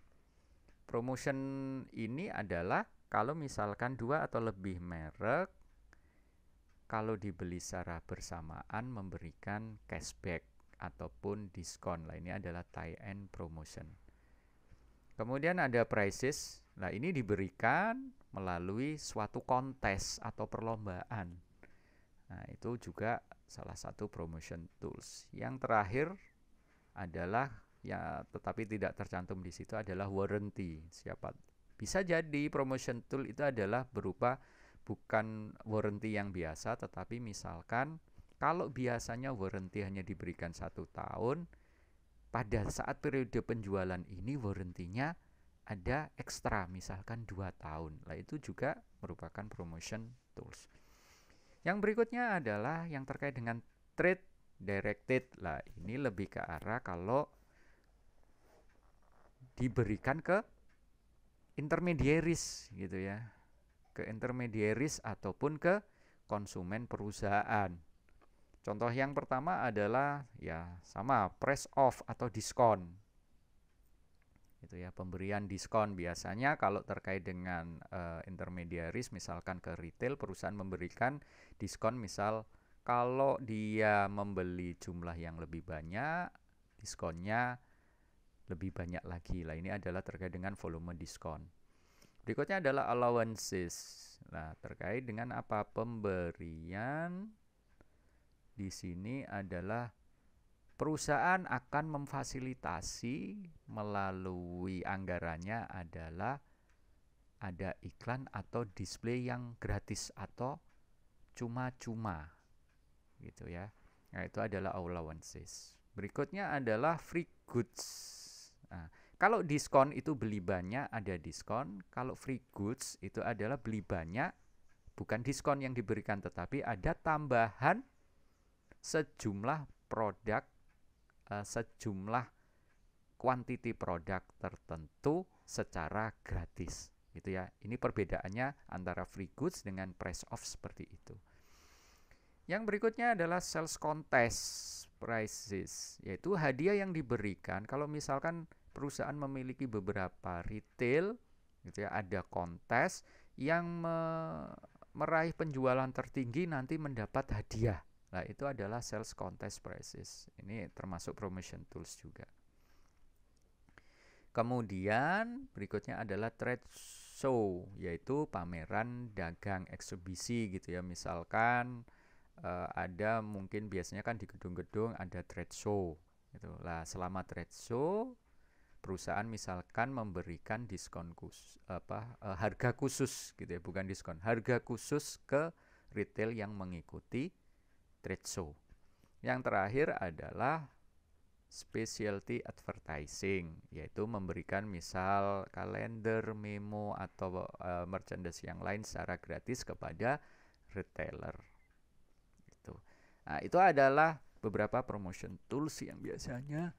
Promotion ini adalah kalau misalkan 2 atau lebih merek kalau dibeli secara bersamaan memberikan cashback ataupun diskon. Nah, ini adalah tie-in promotion. Kemudian ada prices. Nah, ini diberikan melalui suatu kontes atau perlombaan. Nah, itu juga salah satu promotion tools. Yang terakhir adalah ya, tetapi tidak tercantum di situ, adalah warranty. Bisa jadi promotion tool itu adalah berupa bukan warranty yang biasa, tetapi misalkan kalau biasanya warranty hanya diberikan 1 tahun, pada saat periode penjualan ini warranty-nya ada ekstra, misalkan 2 tahun. Nah, itu juga merupakan promotion tools. Yang berikutnya adalah yang terkait dengan trade directed. Lah, ini lebih ke arah kalau diberikan ke intermediaries gitu ya. Ke intermediaries ataupun ke konsumen perusahaan. Contoh yang pertama adalah ya sama price off atau diskon. Gitu ya, pemberian diskon biasanya kalau terkait dengan intermediaries, misalkan ke retail, perusahaan memberikan diskon, misal kalau dia membeli jumlah yang lebih banyak, diskonnya lebih banyak lagi. Lah, ini adalah terkait dengan volume diskon. Berikutnya adalah allowances. Nah, terkait dengan apa? Pemberian di sini adalah perusahaan akan memfasilitasi melalui anggarannya adalah ada iklan atau display yang gratis atau cuma-cuma gitu ya. Nah, itu adalah allowances. Berikutnya adalah free goods. Nah, kalau diskon itu beli banyak, ada diskon. Kalau free goods itu adalah beli banyak, bukan diskon yang diberikan, tetapi ada tambahan sejumlah produk, sejumlah quantity produk tertentu secara gratis gitu ya. Ini perbedaannya antara free goods dengan price off seperti itu. Yang berikutnya adalah sales contest prices, yaitu hadiah yang diberikan kalau misalkan perusahaan memiliki beberapa retail gitu ya, ada kontes yang meraih penjualan tertinggi nanti mendapat hadiah. Nah, itu adalah sales contest prices. Ini termasuk promotion tools juga. Kemudian berikutnya adalah trade show, yaitu pameran dagang, eksibisi gitu ya. Misalkan ada mungkin biasanya kan di gedung-gedung ada trade show gitu. Lah, selama trade show perusahaan misalkan memberikan diskon khusus, harga khusus gitu ya, bukan diskon, harga khusus ke retail yang mengikuti trade show. Yang terakhir adalah specialty advertising, yaitu memberikan misal kalender, memo atau merchandise yang lain secara gratis kepada retailer. Nah, itu adalah beberapa promotion tools yang biasanya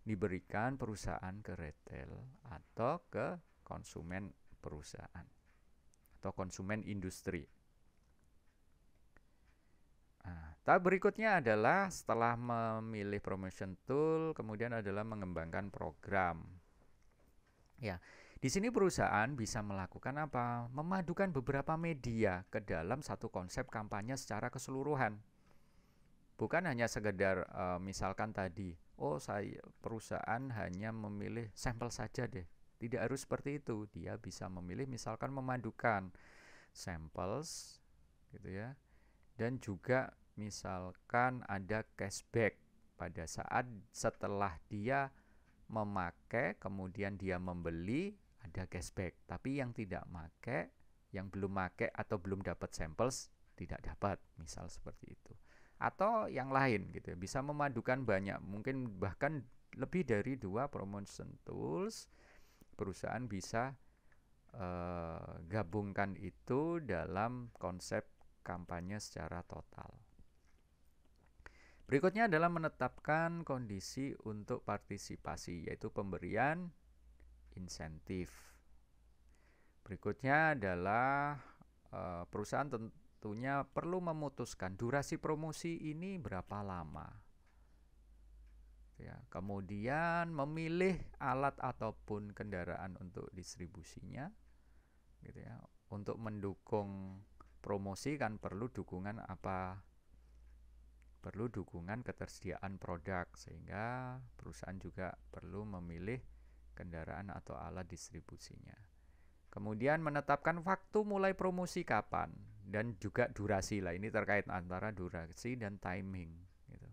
diberikan perusahaan ke retail atau ke konsumen perusahaan atau konsumen industri. Nah, tahap berikutnya adalah setelah memilih promotion tool, kemudian adalah mengembangkan program. Ya, di sini perusahaan bisa melakukan apa? Memadukan beberapa media ke dalam satu konsep kampanye secara keseluruhan. Bukan hanya sekedar misalkan tadi, saya perusahaan hanya memilih sampel saja deh. Tidak harus seperti itu. Dia bisa memilih misalkan memadukan samples gitu ya. Dan juga misalkan ada cashback pada saat setelah dia memakai kemudian dia membeli, ada cashback. Tapi yang tidak pakai, yang belum pakai atau belum dapat samples tidak dapat, misal seperti itu. Atau yang lain gitu ya, bisa memadukan banyak, mungkin bahkan lebih dari 2 promotion tools. Perusahaan bisa gabungkan itu dalam konsep kampanye secara total. Berikutnya adalah menetapkan kondisi untuk partisipasi, yaitu pemberian insentif. Berikutnya adalah perusahaan tentunya perlu memutuskan durasi promosi ini berapa lama. Ya, kemudian memilih alat ataupun kendaraan untuk distribusinya, gitu ya, untuk mendukung promosi kan perlu dukungan apa? Perlu dukungan ketersediaan produk, sehingga perusahaan juga perlu memilih kendaraan atau alat distribusinya. Kemudian menetapkan waktu mulai promosi kapan dan juga durasi lah. Ini terkait antara durasi dan timing gitu.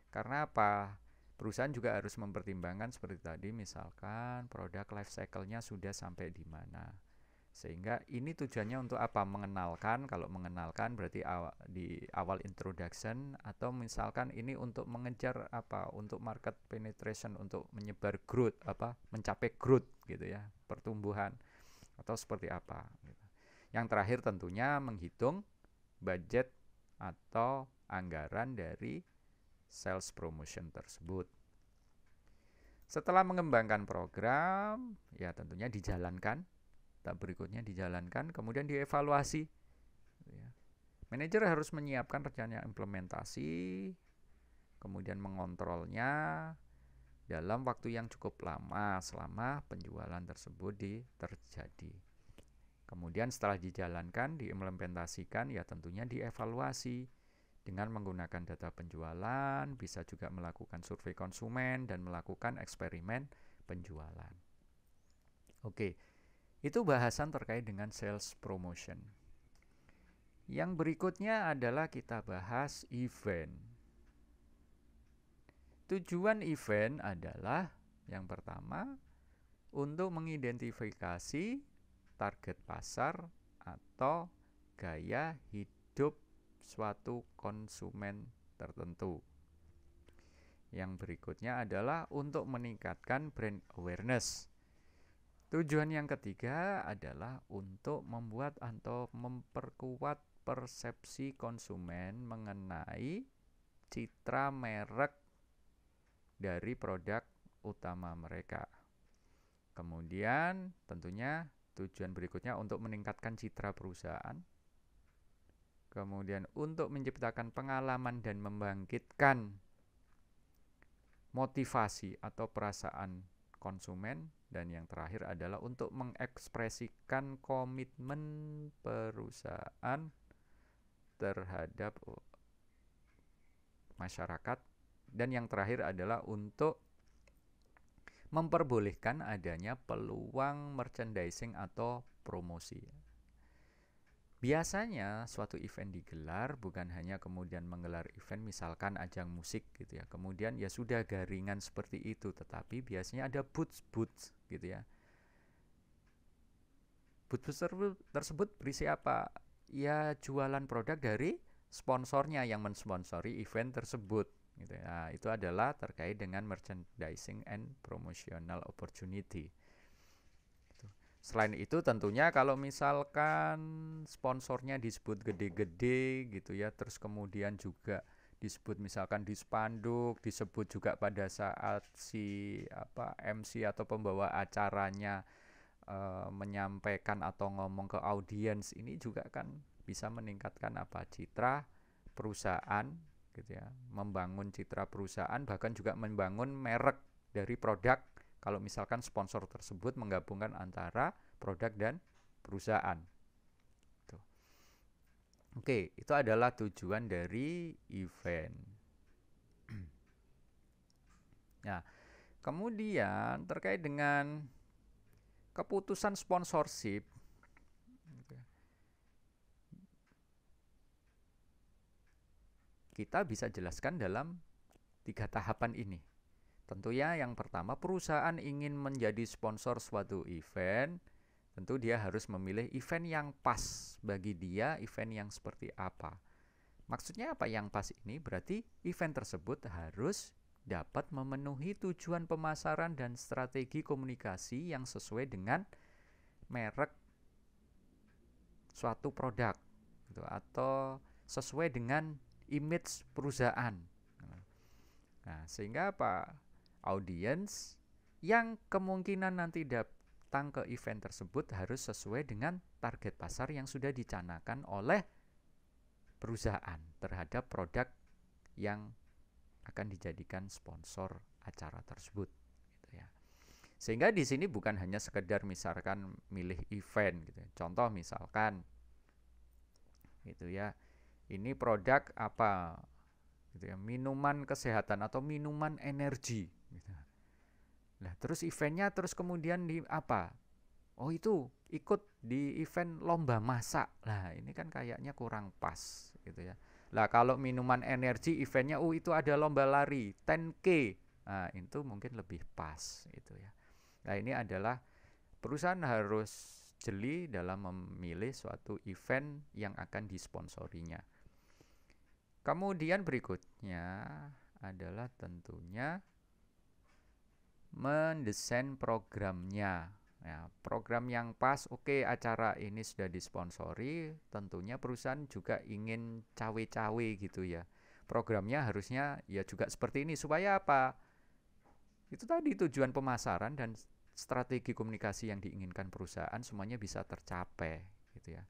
Karena apa? Perusahaan juga harus mempertimbangkan seperti tadi, misalkan produk life cycle-nya sudah sampai di mana. Sehingga ini tujuannya untuk apa? Mengenalkan, kalau mengenalkan berarti di awal introduction, atau misalkan ini untuk mengejar apa? Untuk market penetration, untuk menyebar growth, apa? Mencapai growth gitu ya, pertumbuhan atau seperti apa gitu. Yang terakhir tentunya menghitung budget atau anggaran dari sales promotion tersebut. Setelah mengembangkan program, ya tentunya dijalankan. Tahap berikutnya dijalankan, kemudian dievaluasi. Manajer harus menyiapkan rencana implementasi, kemudian mengontrolnya dalam waktu yang cukup lama selama penjualan tersebut terjadi. Kemudian setelah dijalankan, diimplementasikan, ya tentunya dievaluasi dengan menggunakan data penjualan, bisa juga melakukan survei konsumen dan melakukan eksperimen penjualan. Oke. Itu bahasan terkait dengan sales promotion. Yang berikutnya adalah kita bahas event. Tujuan event adalah yang pertama untuk mengidentifikasi target pasar atau gaya hidup suatu konsumen tertentu. Yang berikutnya adalah untuk meningkatkan brand awareness. Tujuan yang ketiga adalah untuk membuat atau memperkuat persepsi konsumen mengenai citra merek dari produk utama mereka. Kemudian tentunya tujuan berikutnya untuk meningkatkan citra perusahaan. Kemudian untuk menciptakan pengalaman dan membangkitkan motivasi atau perasaan konsumen. Dan yang terakhir adalah untuk mengekspresikan komitmen perusahaan terhadap masyarakat. Dan yang terakhir adalah untuk memperbolehkan adanya peluang merchandising atau promosi. Biasanya suatu event digelar bukan hanya kemudian menggelar event misalkan ajang musik gitu ya. Kemudian ya sudah garingan seperti itu, tetapi biasanya ada booth gitu ya. Booth tersebut berisi apa? Ya jualan produk dari sponsornya yang mensponsori event tersebut gitu ya. Nah, itu adalah terkait dengan merchandising and promotional opportunity. Selain itu tentunya kalau misalkan sponsornya disebut gede-gede gitu ya, terus kemudian juga disebut misalkan di spanduk, disebut juga pada saat si MC atau pembawa acaranya menyampaikan atau ngomong ke audiens, ini juga kan bisa meningkatkan citra perusahaan gitu ya, membangun citra perusahaan, bahkan juga membangun merek dari produk. Kalau misalkan sponsor tersebut menggabungkan antara produk dan perusahaan. Tuh. Oke, itu adalah tujuan dari event. Nah, kemudian terkait dengan keputusan sponsorship, kita bisa jelaskan dalam 3 tahapan ini. Tentunya yang pertama, perusahaan ingin menjadi sponsor suatu event, tentu dia harus memilih event yang pas bagi dia, event yang seperti apa. Maksudnya apa yang pas ini? Berarti event tersebut harus dapat memenuhi tujuan pemasaran dan strategi komunikasi yang sesuai dengan merek suatu produk gitu, atau sesuai dengan image perusahaan. Nah, sehingga apa? Audiens yang kemungkinan nanti datang ke event tersebut harus sesuai dengan target pasar yang sudah dicanangkan oleh perusahaan terhadap produk yang akan dijadikan sponsor acara tersebut gitu ya. Sehingga di sini bukan hanya sekedar misalkan milih event gitu. Contoh misalkan gitu ya. Ini produk apa gitu ya, minuman kesehatan atau minuman energi gitu. Nah, terus eventnya terus kemudian di apa? Oh, itu ikut di event lomba masak. Nah, ini kan kayaknya kurang pas gitu ya. Lah, kalau minuman energi eventnya itu ada lomba lari 10K. Nah, itu mungkin lebih pas gitu ya. Nah, ini adalah perusahaan harus jeli dalam memilih suatu event yang akan disponsorinya. Kemudian berikutnya adalah tentunya mendesain programnya. Ya, program yang pas, oke, acara ini sudah disponsori, tentunya perusahaan juga ingin cawe-cawe gitu ya. Programnya harusnya ya juga seperti ini supaya apa? Itu tadi tujuan pemasaran dan strategi komunikasi yang diinginkan perusahaan semuanya bisa tercapai gitu ya.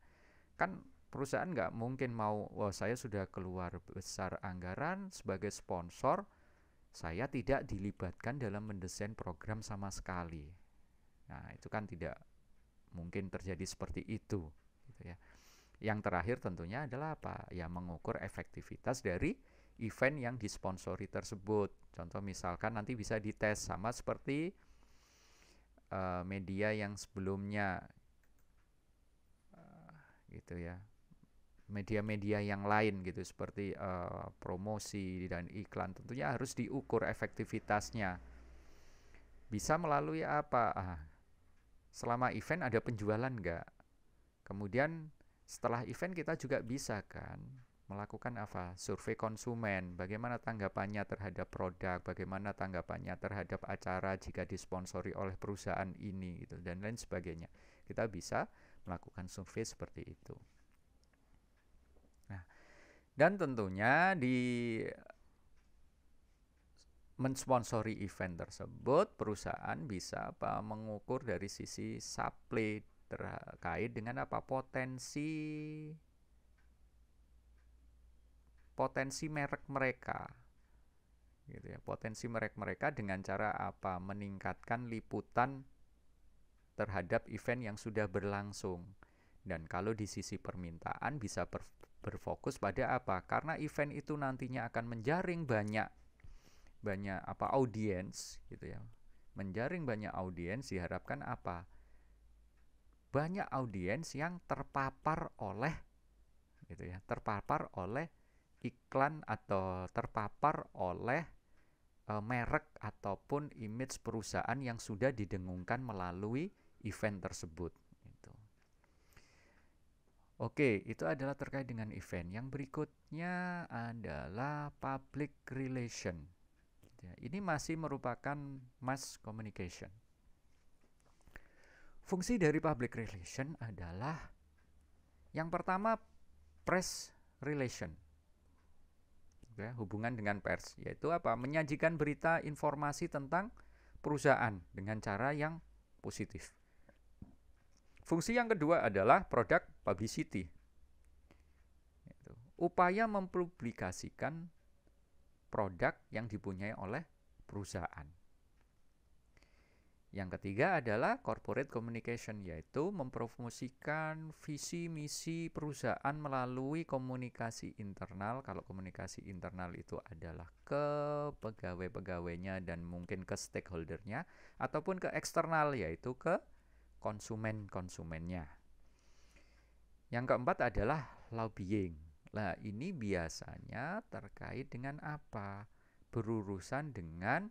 Kan perusahaan nggak mungkin mau, wah saya sudah keluar besar anggaran sebagai sponsor, saya tidak dilibatkan dalam mendesain program sama sekali. Nah, itu kan tidak mungkin terjadi seperti itu gitu ya. Yang terakhir tentunya adalah apa? Ya mengukur efektivitas dari event yang disponsori tersebut. Contoh misalkan nanti bisa dites sama seperti media yang sebelumnya gitu ya. Media-media yang lain gitu seperti promosi dan iklan tentunya harus diukur efektivitasnya. Bisa melalui apa? Selama event ada penjualan nggak? Kemudian setelah event kita juga bisa kan melakukan apa? Survei konsumen, bagaimana tanggapannya terhadap produk, bagaimana tanggapannya terhadap acara jika disponsori oleh perusahaan ini gitu dan lain sebagainya. Kita bisa melakukan survei seperti itu. Nah, dan tentunya di mensponsori event tersebut, perusahaan bisa apa mengukur dari sisi supply terkait dengan apa potensi merek mereka gitu ya, potensi merek mereka dengan cara apa meningkatkan liputan terhadap event yang sudah berlangsung. Dan kalau di sisi permintaan bisa berfokus pada apa, karena event itu nantinya akan menjaring banyak apa audiens gitu ya, menjaring banyak audiens, diharapkan apa, banyak audiens yang terpapar oleh gitu ya, terpapar oleh iklan atau terpapar oleh merek ataupun image perusahaan yang sudah didengungkan melalui event tersebut gitu. Oke, itu adalah terkait dengan event. Yang berikutnya adalah public relation. Ini masih merupakan mass communication. Fungsi dari public relation adalah yang pertama press relation, ya, hubungan dengan pers, yaitu apa? Menyajikan berita informasi tentang perusahaan dengan cara yang positif. Fungsi yang kedua adalah product publicity, upaya mempublikasikan produk yang dipunyai oleh perusahaan. Yang ketiga adalah corporate communication, yaitu mempromosikan visi misi perusahaan melalui komunikasi internal. Kalau komunikasi internal itu adalah ke pegawai-pegawainya dan mungkin ke stakeholdernya, ataupun ke eksternal, yaitu ke konsumen-konsumennya. Yang keempat adalah lobbying. Nah, ini biasanya terkait dengan apa? Berurusan dengan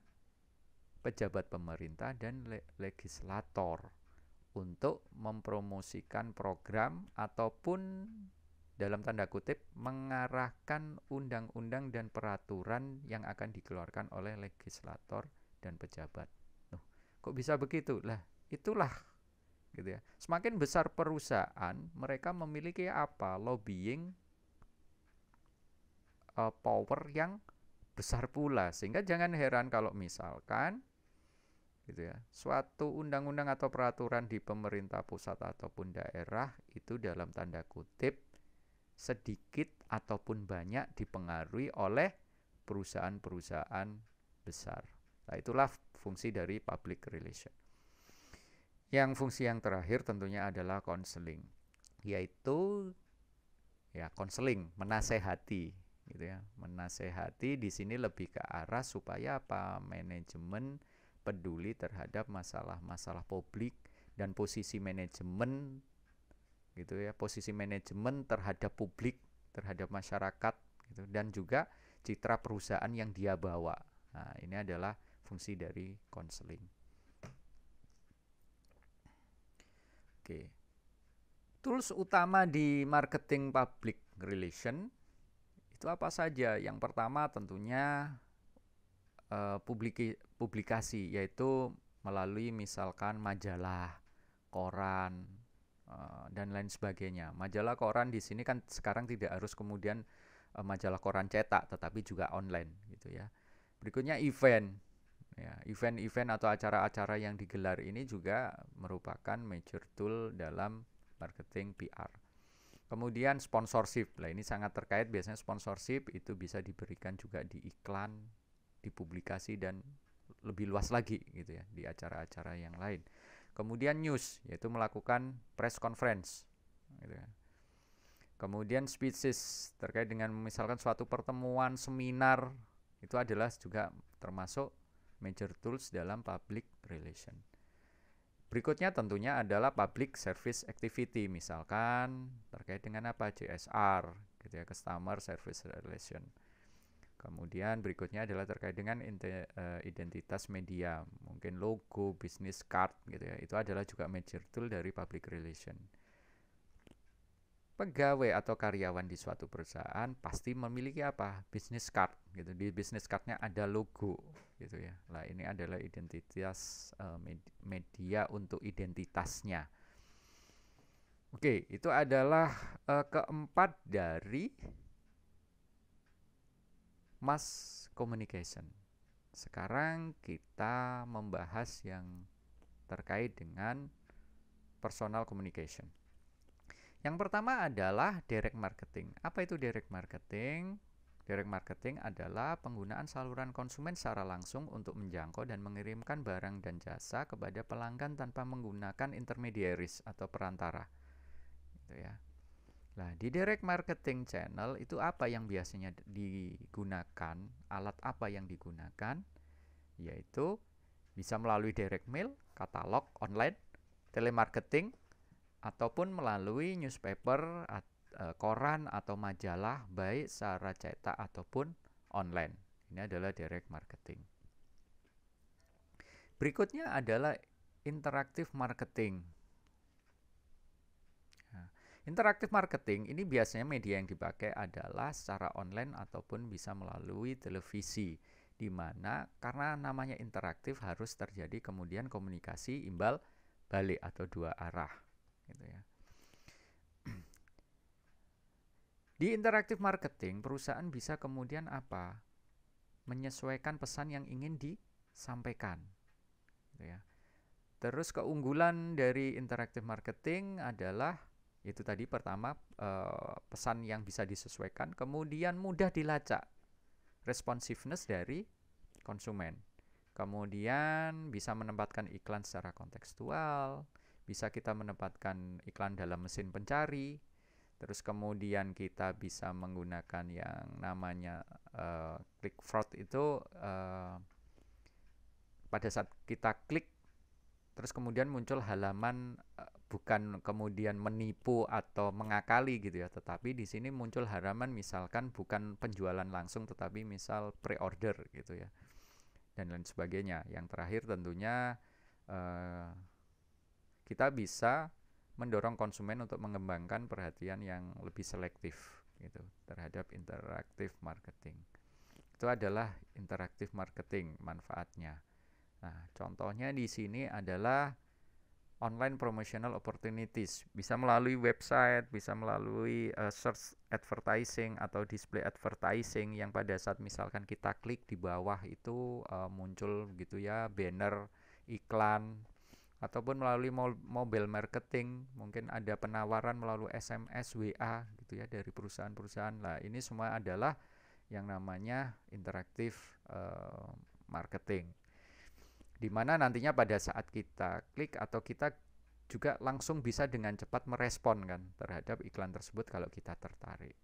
pejabat pemerintah dan legislator untuk mempromosikan program ataupun dalam tanda kutip mengarahkan undang-undang dan peraturan yang akan dikeluarkan oleh legislator dan pejabat. Kok bisa begitu? Lah, itulah gitu ya. Semakin besar perusahaan, mereka memiliki apa? Lobbying power yang besar pula, sehingga jangan heran kalau misalkan gitu ya, suatu undang-undang atau peraturan di pemerintah pusat ataupun daerah itu dalam tanda kutip sedikit ataupun banyak dipengaruhi oleh perusahaan-perusahaan besar. Nah, itulah fungsi dari public relation. Yang fungsi yang terakhir tentunya adalah counseling, yaitu ya konseling, menasehati gitu ya. Menasehati di sini lebih ke arah supaya apa? Manajemen peduli terhadap masalah-masalah publik dan posisi manajemen gitu ya, posisi manajemen terhadap publik, terhadap masyarakat gitu, dan juga citra perusahaan yang dia bawa. Nah, ini adalah fungsi dari konseling. Oke. Tools utama di marketing public relation itu apa saja? Yang pertama tentunya publikasi, yaitu melalui misalkan majalah, koran, dan lain sebagainya. Majalah, koran di sini kan sekarang tidak harus kemudian majalah koran cetak, tetapi juga online gitu ya. Berikutnya event. Ya, event-event atau acara-acara yang digelar ini juga merupakan major tool dalam marketing PR. Kemudian sponsorship. Nah, ini sangat terkait, biasanya sponsorship itu bisa diberikan juga di iklan, di publikasi, dan lebih luas lagi gitu ya, di acara-acara yang lain. Kemudian news, yaitu melakukan press conference gitu ya. Kemudian speeches, terkait dengan misalkan suatu pertemuan, seminar, itu adalah juga termasuk major tools dalam public relation. Berikutnya tentunya adalah public service activity, misalkan terkait dengan apa? CSR gitu ya, customer service relation. Kemudian berikutnya adalah terkait dengan identitas media, mungkin logo, business card gitu ya. Itu adalah juga major tool dari public relation. Pegawai atau karyawan di suatu perusahaan pasti memiliki apa? Business card gitu. Di business cardnya ada logo gitu ya. Nah, ini adalah identitas media untuk identitasnya. Oke, itu adalah keempat dari mass communication. Sekarang kita membahas yang terkait dengan personal communication. Yang pertama adalah direct marketing. Apa itu direct marketing? Direct marketing adalah penggunaan saluran konsumen secara langsung untuk menjangkau dan mengirimkan barang dan jasa kepada pelanggan tanpa menggunakan intermediaries atau perantara. Gitu ya. Nah, di direct marketing channel itu apa yang biasanya digunakan? Alat apa yang digunakan? Yaitu bisa melalui direct mail, katalog online, telemarketing, ataupun melalui newspaper, koran atau majalah, baik secara cetak ataupun online. Ini adalah direct marketing. Berikutnya adalah interactive marketing. Nah, interactive marketing ini biasanya media yang dipakai adalah secara online ataupun bisa melalui televisi, di mana karena namanya interaktif harus terjadi kemudian komunikasi imbal balik atau dua arah. Gitu ya. Di interactive marketing, perusahaan bisa kemudian apa? Menyesuaikan pesan yang ingin disampaikan. Gitu ya. Terus keunggulan dari interactive marketing adalah itu tadi pertama pesan yang bisa disesuaikan, kemudian mudah dilacak, responsiveness dari konsumen. Kemudian bisa menempatkan iklan secara kontekstual, bisa kita menempatkan iklan dalam mesin pencari. Terus kemudian kita bisa menggunakan yang namanya click fraud itu pada saat kita klik terus kemudian muncul halaman bukan kemudian menipu atau mengakali gitu ya, tetapi di sini muncul halaman misalkan bukan penjualan langsung tetapi misal pre-order gitu ya, dan lain sebagainya. Yang terakhir tentunya kita bisa mendorong konsumen untuk mengembangkan perhatian yang lebih selektif gitu terhadap interactive marketing. Itu adalah interactive marketing manfaatnya. Nah, contohnya di sini adalah online promotional opportunities. Bisa melalui website, bisa melalui search advertising atau display advertising yang pada saat misalkan kita klik di bawah itu muncul gitu ya banner iklan, ataupun melalui mobile marketing, mungkin ada penawaran melalui SMS, WA gitu ya dari perusahaan-perusahaan. Nah, ini semua adalah yang namanya interactive marketing, di mana nantinya pada saat kita klik atau kita juga langsung bisa dengan cepat merespon kan terhadap iklan tersebut kalau kita tertarik.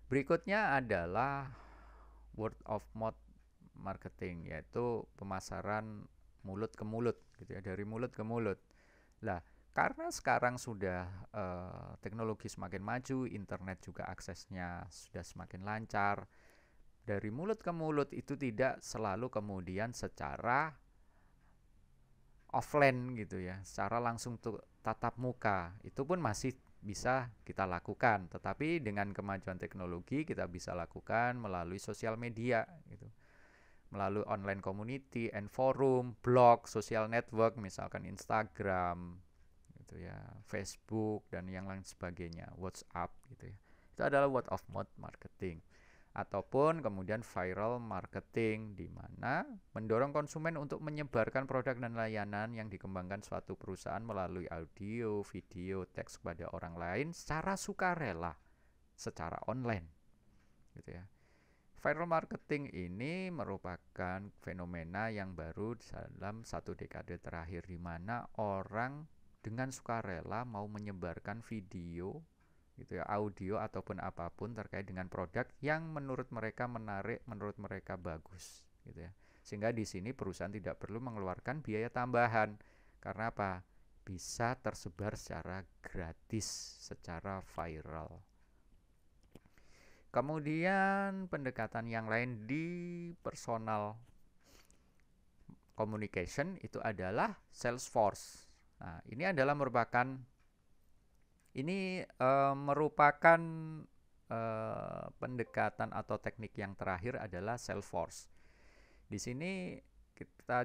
Berikutnya adalah word of mouth marketing, yaitu pemasaran mulut ke mulut gitu ya, dari mulut ke mulut. Lah, karena sekarang sudah teknologi semakin maju, internet juga aksesnya sudah semakin lancar, dari mulut ke mulut itu tidak selalu kemudian secara offline gitu ya, secara langsung tuh tatap muka. Itu pun masih bisa kita lakukan, tetapi dengan kemajuan teknologi kita bisa lakukan melalui sosial media gitu. Melalui online community and forum, blog, social network misalkan Instagram gitu ya, Facebook dan yang lain sebagainya, WhatsApp gitu ya. Itu adalah word of mouth marketing. Ataupun kemudian viral marketing, di mana mendorong konsumen untuk menyebarkan produk dan layanan yang dikembangkan suatu perusahaan melalui audio, video, teks kepada orang lain secara sukarela, secara online gitu ya. Viral marketing ini merupakan fenomena yang baru dalam satu dekade terakhir, di mana orang dengan sukarela mau menyebarkan video gitu ya, audio ataupun apapun terkait dengan produk yang menurut mereka menarik, menurut mereka bagus gitu ya. Sehingga di sini perusahaan tidak perlu mengeluarkan biaya tambahan. Karena apa? Bisa tersebar secara gratis, secara viral. Kemudian pendekatan yang lain di personal communication itu adalah Salesforce. Nah, ini adalah merupakan pendekatan atau teknik yang terakhir adalah Salesforce. Di sini kita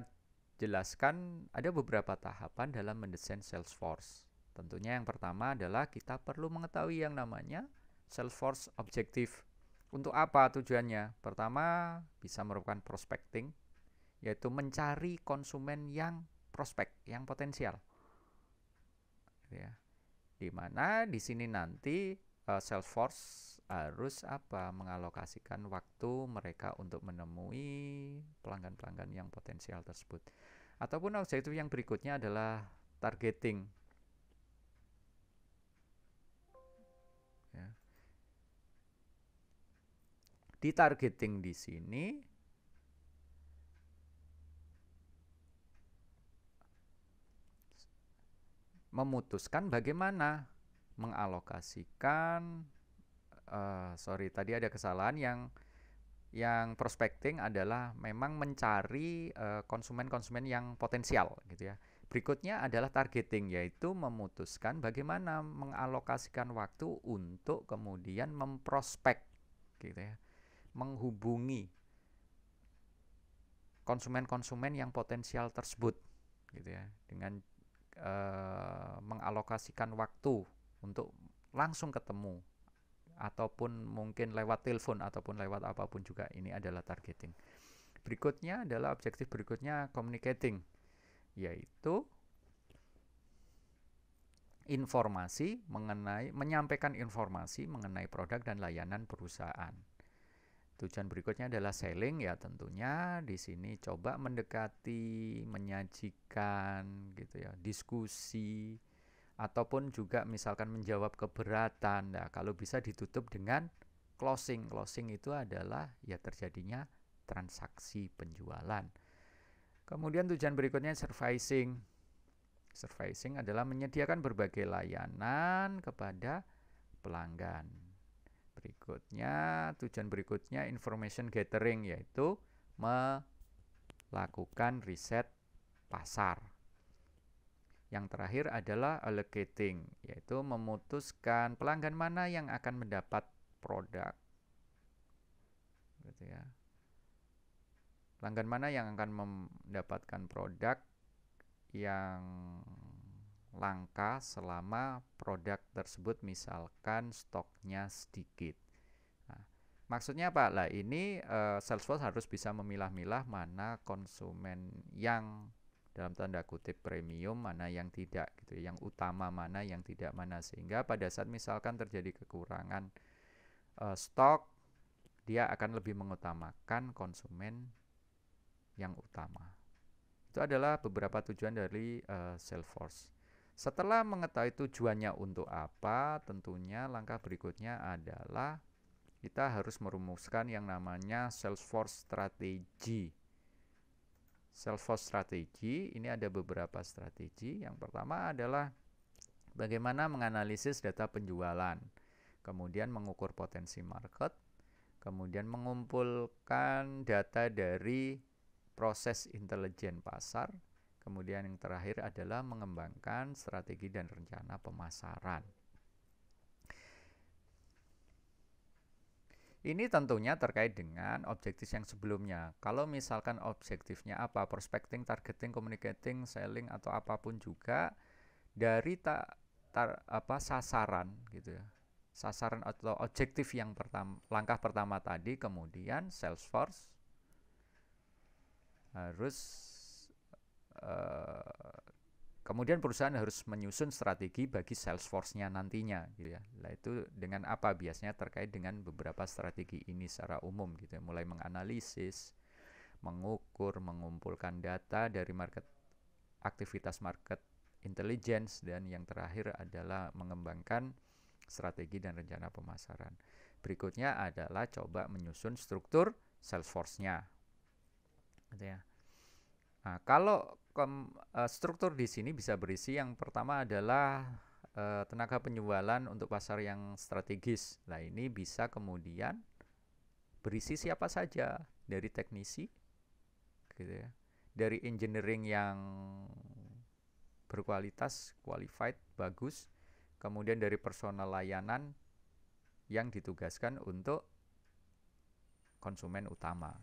jelaskan ada beberapa tahapan dalam mendesain Salesforce. Tentunya yang pertama adalah kita perlu mengetahui yang namanya Salesforce Objective. Untuk apa tujuannya? Pertama, bisa merupakan prospecting, yaitu mencari konsumen yang prospek, yang potensial. Ya. Di mana di sini nanti Salesforce harus mengalokasikan waktu mereka untuk menemui pelanggan-pelanggan yang potensial tersebut. Ataupun objektif yang berikutnya adalah targeting. Ya. Di targeting di sini memutuskan bagaimana mengalokasikan tadi ada kesalahan, yang prospecting adalah memang mencari konsumen-konsumen yang potensial gitu ya. Berikutnya adalah targeting, yaitu memutuskan bagaimana mengalokasikan waktu untuk kemudian memprospek gitu ya, menghubungi konsumen-konsumen yang potensial tersebut gitu ya, dengan mengalokasikan waktu untuk langsung ketemu ataupun mungkin lewat telepon ataupun lewat apapun juga. Ini adalah targeting. Berikutnya adalah objektif berikutnya communicating, yaitu menyampaikan informasi mengenai produk dan layanan perusahaan. Tujuan berikutnya adalah selling, ya tentunya di sini coba mendekati, menyajikan gitu ya, diskusi ataupun juga misalkan menjawab keberatan. Nah, kalau bisa ditutup dengan closing. Closing itu adalah ya terjadinya transaksi penjualan. Kemudian tujuan berikutnya servicing. Servicing adalah menyediakan berbagai layanan kepada pelanggan. Tujuan berikutnya information gathering, yaitu melakukan riset pasar. Yang terakhir adalah allocating, yaitu memutuskan pelanggan mana yang akan mendapat produk. Gitu ya. Pelanggan mana yang akan mendapatkan produk yang langka selama produk tersebut misalkan stoknya sedikit. Nah, maksudnya apa? Lah ini Salesforce harus bisa memilah-milah mana konsumen yang dalam tanda kutip premium, mana yang tidak gitu, yang utama mana, yang tidak mana, sehingga pada saat misalkan terjadi kekurangan stok, dia akan lebih mengutamakan konsumen yang utama Itu adalah beberapa tujuan dari Salesforce. Setelah mengetahui tujuannya untuk apa, tentunya langkah berikutnya adalah kita harus merumuskan yang namanya Salesforce Strategy. Salesforce Strategy ini ada beberapa strategi. Yang pertama adalah bagaimana menganalisis data penjualan, kemudian mengukur potensi market, kemudian mengumpulkan data dari proses intelijen pasar, kemudian yang terakhir adalah mengembangkan strategi dan rencana pemasaran. Ini tentunya terkait dengan objektif yang sebelumnya. Kalau misalkan objektifnya apa, prospecting, targeting, communicating, selling atau apapun juga dari sasaran gitu ya. Sasaran atau objektif yang pertama, langkah pertama tadi, kemudian Salesforce harus kemudian perusahaan harus menyusun strategi bagi Salesforce-nya nantinya gitu ya. Nah, itu dengan apa? Biasanya terkait dengan beberapa strategi ini secara umum gitu ya. Mulai menganalisis, mengukur, mengumpulkan data dari aktivitas market intelligence, dan yang terakhir adalah mengembangkan strategi dan rencana pemasaran. Berikutnya adalah coba menyusun struktur Salesforce-nya. Gitu ya. Nah, kalau struktur di sini bisa berisi yang pertama adalah tenaga penjualan untuk pasar yang strategis. Nah, ini bisa kemudian berisi siapa saja, dari teknisi gitu ya, dari engineering yang berkualitas, qualified, bagus, kemudian dari personal layanan yang ditugaskan untuk konsumen utama.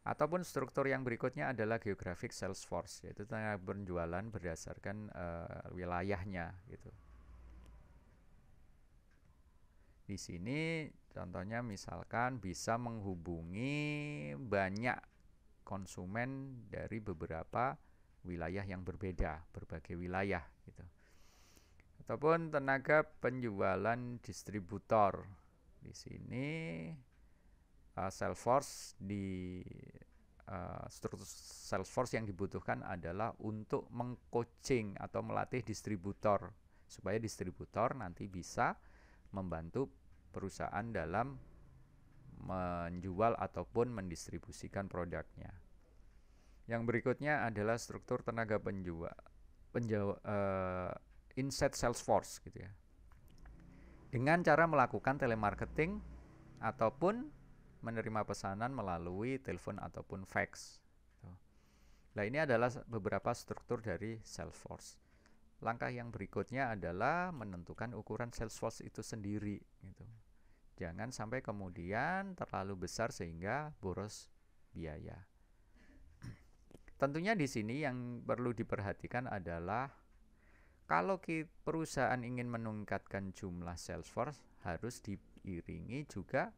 Ataupun struktur yang berikutnya adalah geographic sales force, yaitu tenaga penjualan berdasarkan wilayahnya gitu. Di sini contohnya misalkan bisa menghubungi banyak konsumen dari beberapa wilayah yang berbeda, berbagai wilayah gitu. Ataupun tenaga penjualan distributor. Di sini Salesforce struktur Salesforce yang dibutuhkan adalah untuk mengcoaching atau melatih distributor supaya distributor nanti bisa membantu perusahaan dalam menjual ataupun mendistribusikan produknya. Yang berikutnya adalah struktur tenaga inside Salesforce gitu ya. Dengan cara melakukan telemarketing ataupun menerima pesanan melalui telepon ataupun fax. Nah, ini adalah beberapa struktur dari Salesforce. Langkah yang berikutnya adalah menentukan ukuran Salesforce itu sendiri gitu. Jangan sampai kemudian terlalu besar sehingga boros biaya. Tentunya di sini yang perlu diperhatikan adalah kalau perusahaan ingin meningkatkan jumlah Salesforce, harus diiringi juga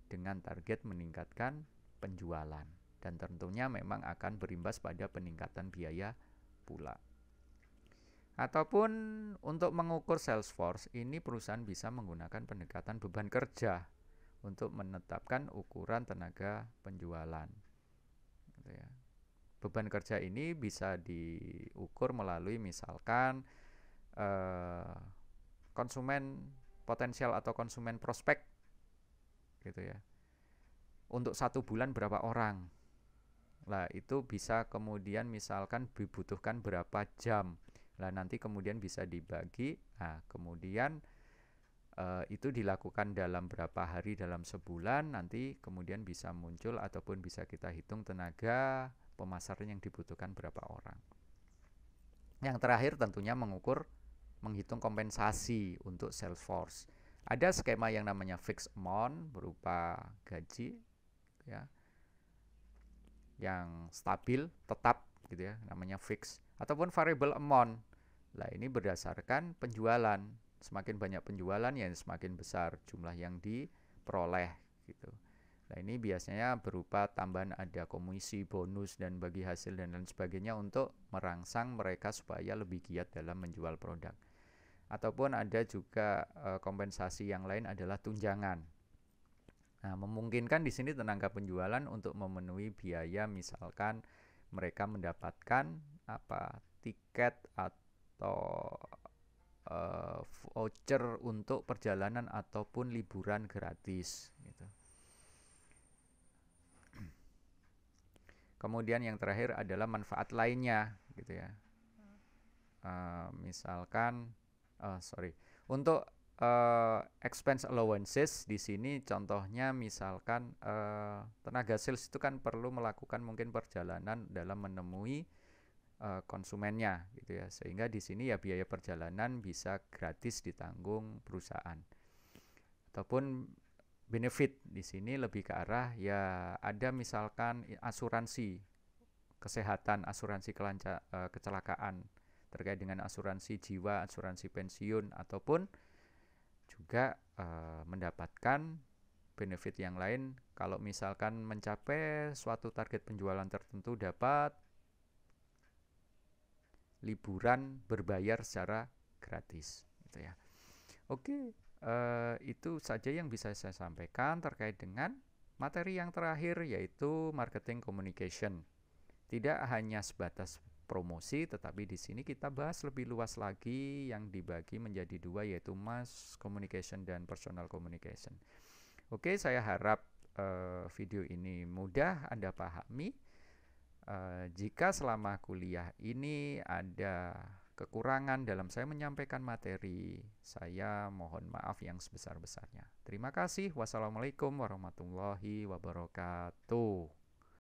dengan target meningkatkan penjualan, dan tentunya memang akan berimbas pada peningkatan biaya pula. Ataupun untuk mengukur Salesforce, ini perusahaan bisa menggunakan pendekatan beban kerja untuk menetapkan ukuran tenaga penjualan gitu ya. Beban kerja ini bisa diukur melalui misalkan konsumen potensial atau konsumen prospek gitu ya, untuk 1 bulan berapa orang. Nah, itu bisa kemudian misalkan dibutuhkan berapa jam. Nah, nanti kemudian bisa dibagi. Nah, kemudian itu dilakukan dalam berapa hari dalam sebulan, nanti kemudian bisa muncul ataupun bisa kita hitung tenaga pemasaran yang dibutuhkan berapa orang. Yang terakhir tentunya menghitung kompensasi untuk Salesforce. Ada skema yang namanya fixed amount berupa gaji ya, yang stabil, tetap gitu ya, namanya fix, ataupun variable amount. Nah, ini berdasarkan penjualan. Semakin banyak penjualan ya semakin besar jumlah yang diperoleh gitu. Nah, ini biasanya berupa tambahan ada komisi, bonus, dan bagi hasil dan lain sebagainya untuk merangsang mereka supaya lebih giat dalam menjual produk. Ataupun ada juga kompensasi yang lain adalah tunjangan. Nah, memungkinkan di sini tenaga penjualan untuk memenuhi biaya misalkan mereka mendapatkan tiket atau voucher untuk perjalanan ataupun liburan gratis gitu. Kemudian yang terakhir adalah manfaat lainnya gitu ya. Misalkan untuk expense allowances di sini contohnya misalkan tenaga sales itu kan perlu melakukan mungkin perjalanan dalam menemui konsumennya gitu ya, sehingga di sini ya biaya perjalanan bisa gratis ditanggung perusahaan. Ataupun benefit di sini lebih ke arah ya ada misalkan asuransi kesehatan, asuransi kecelakaan terkait dengan asuransi jiwa, asuransi pensiun, ataupun juga mendapatkan benefit yang lain kalau misalkan mencapai suatu target penjualan tertentu dapat liburan berbayar secara gratis gitu ya. Oke, itu saja yang bisa saya sampaikan terkait dengan materi yang terakhir, yaitu marketing communication. Tidak hanya sebatas promosi, tetapi di sini kita bahas lebih luas lagi yang dibagi menjadi dua, yaitu mass communication dan personal communication. Oke, saya harap video ini mudah Anda pahami. Jika selama kuliah ini ada kekurangan dalam saya menyampaikan materi, saya mohon maaf yang sebesar-besarnya. Terima kasih. Wassalamualaikum warahmatullahi wabarakatuh.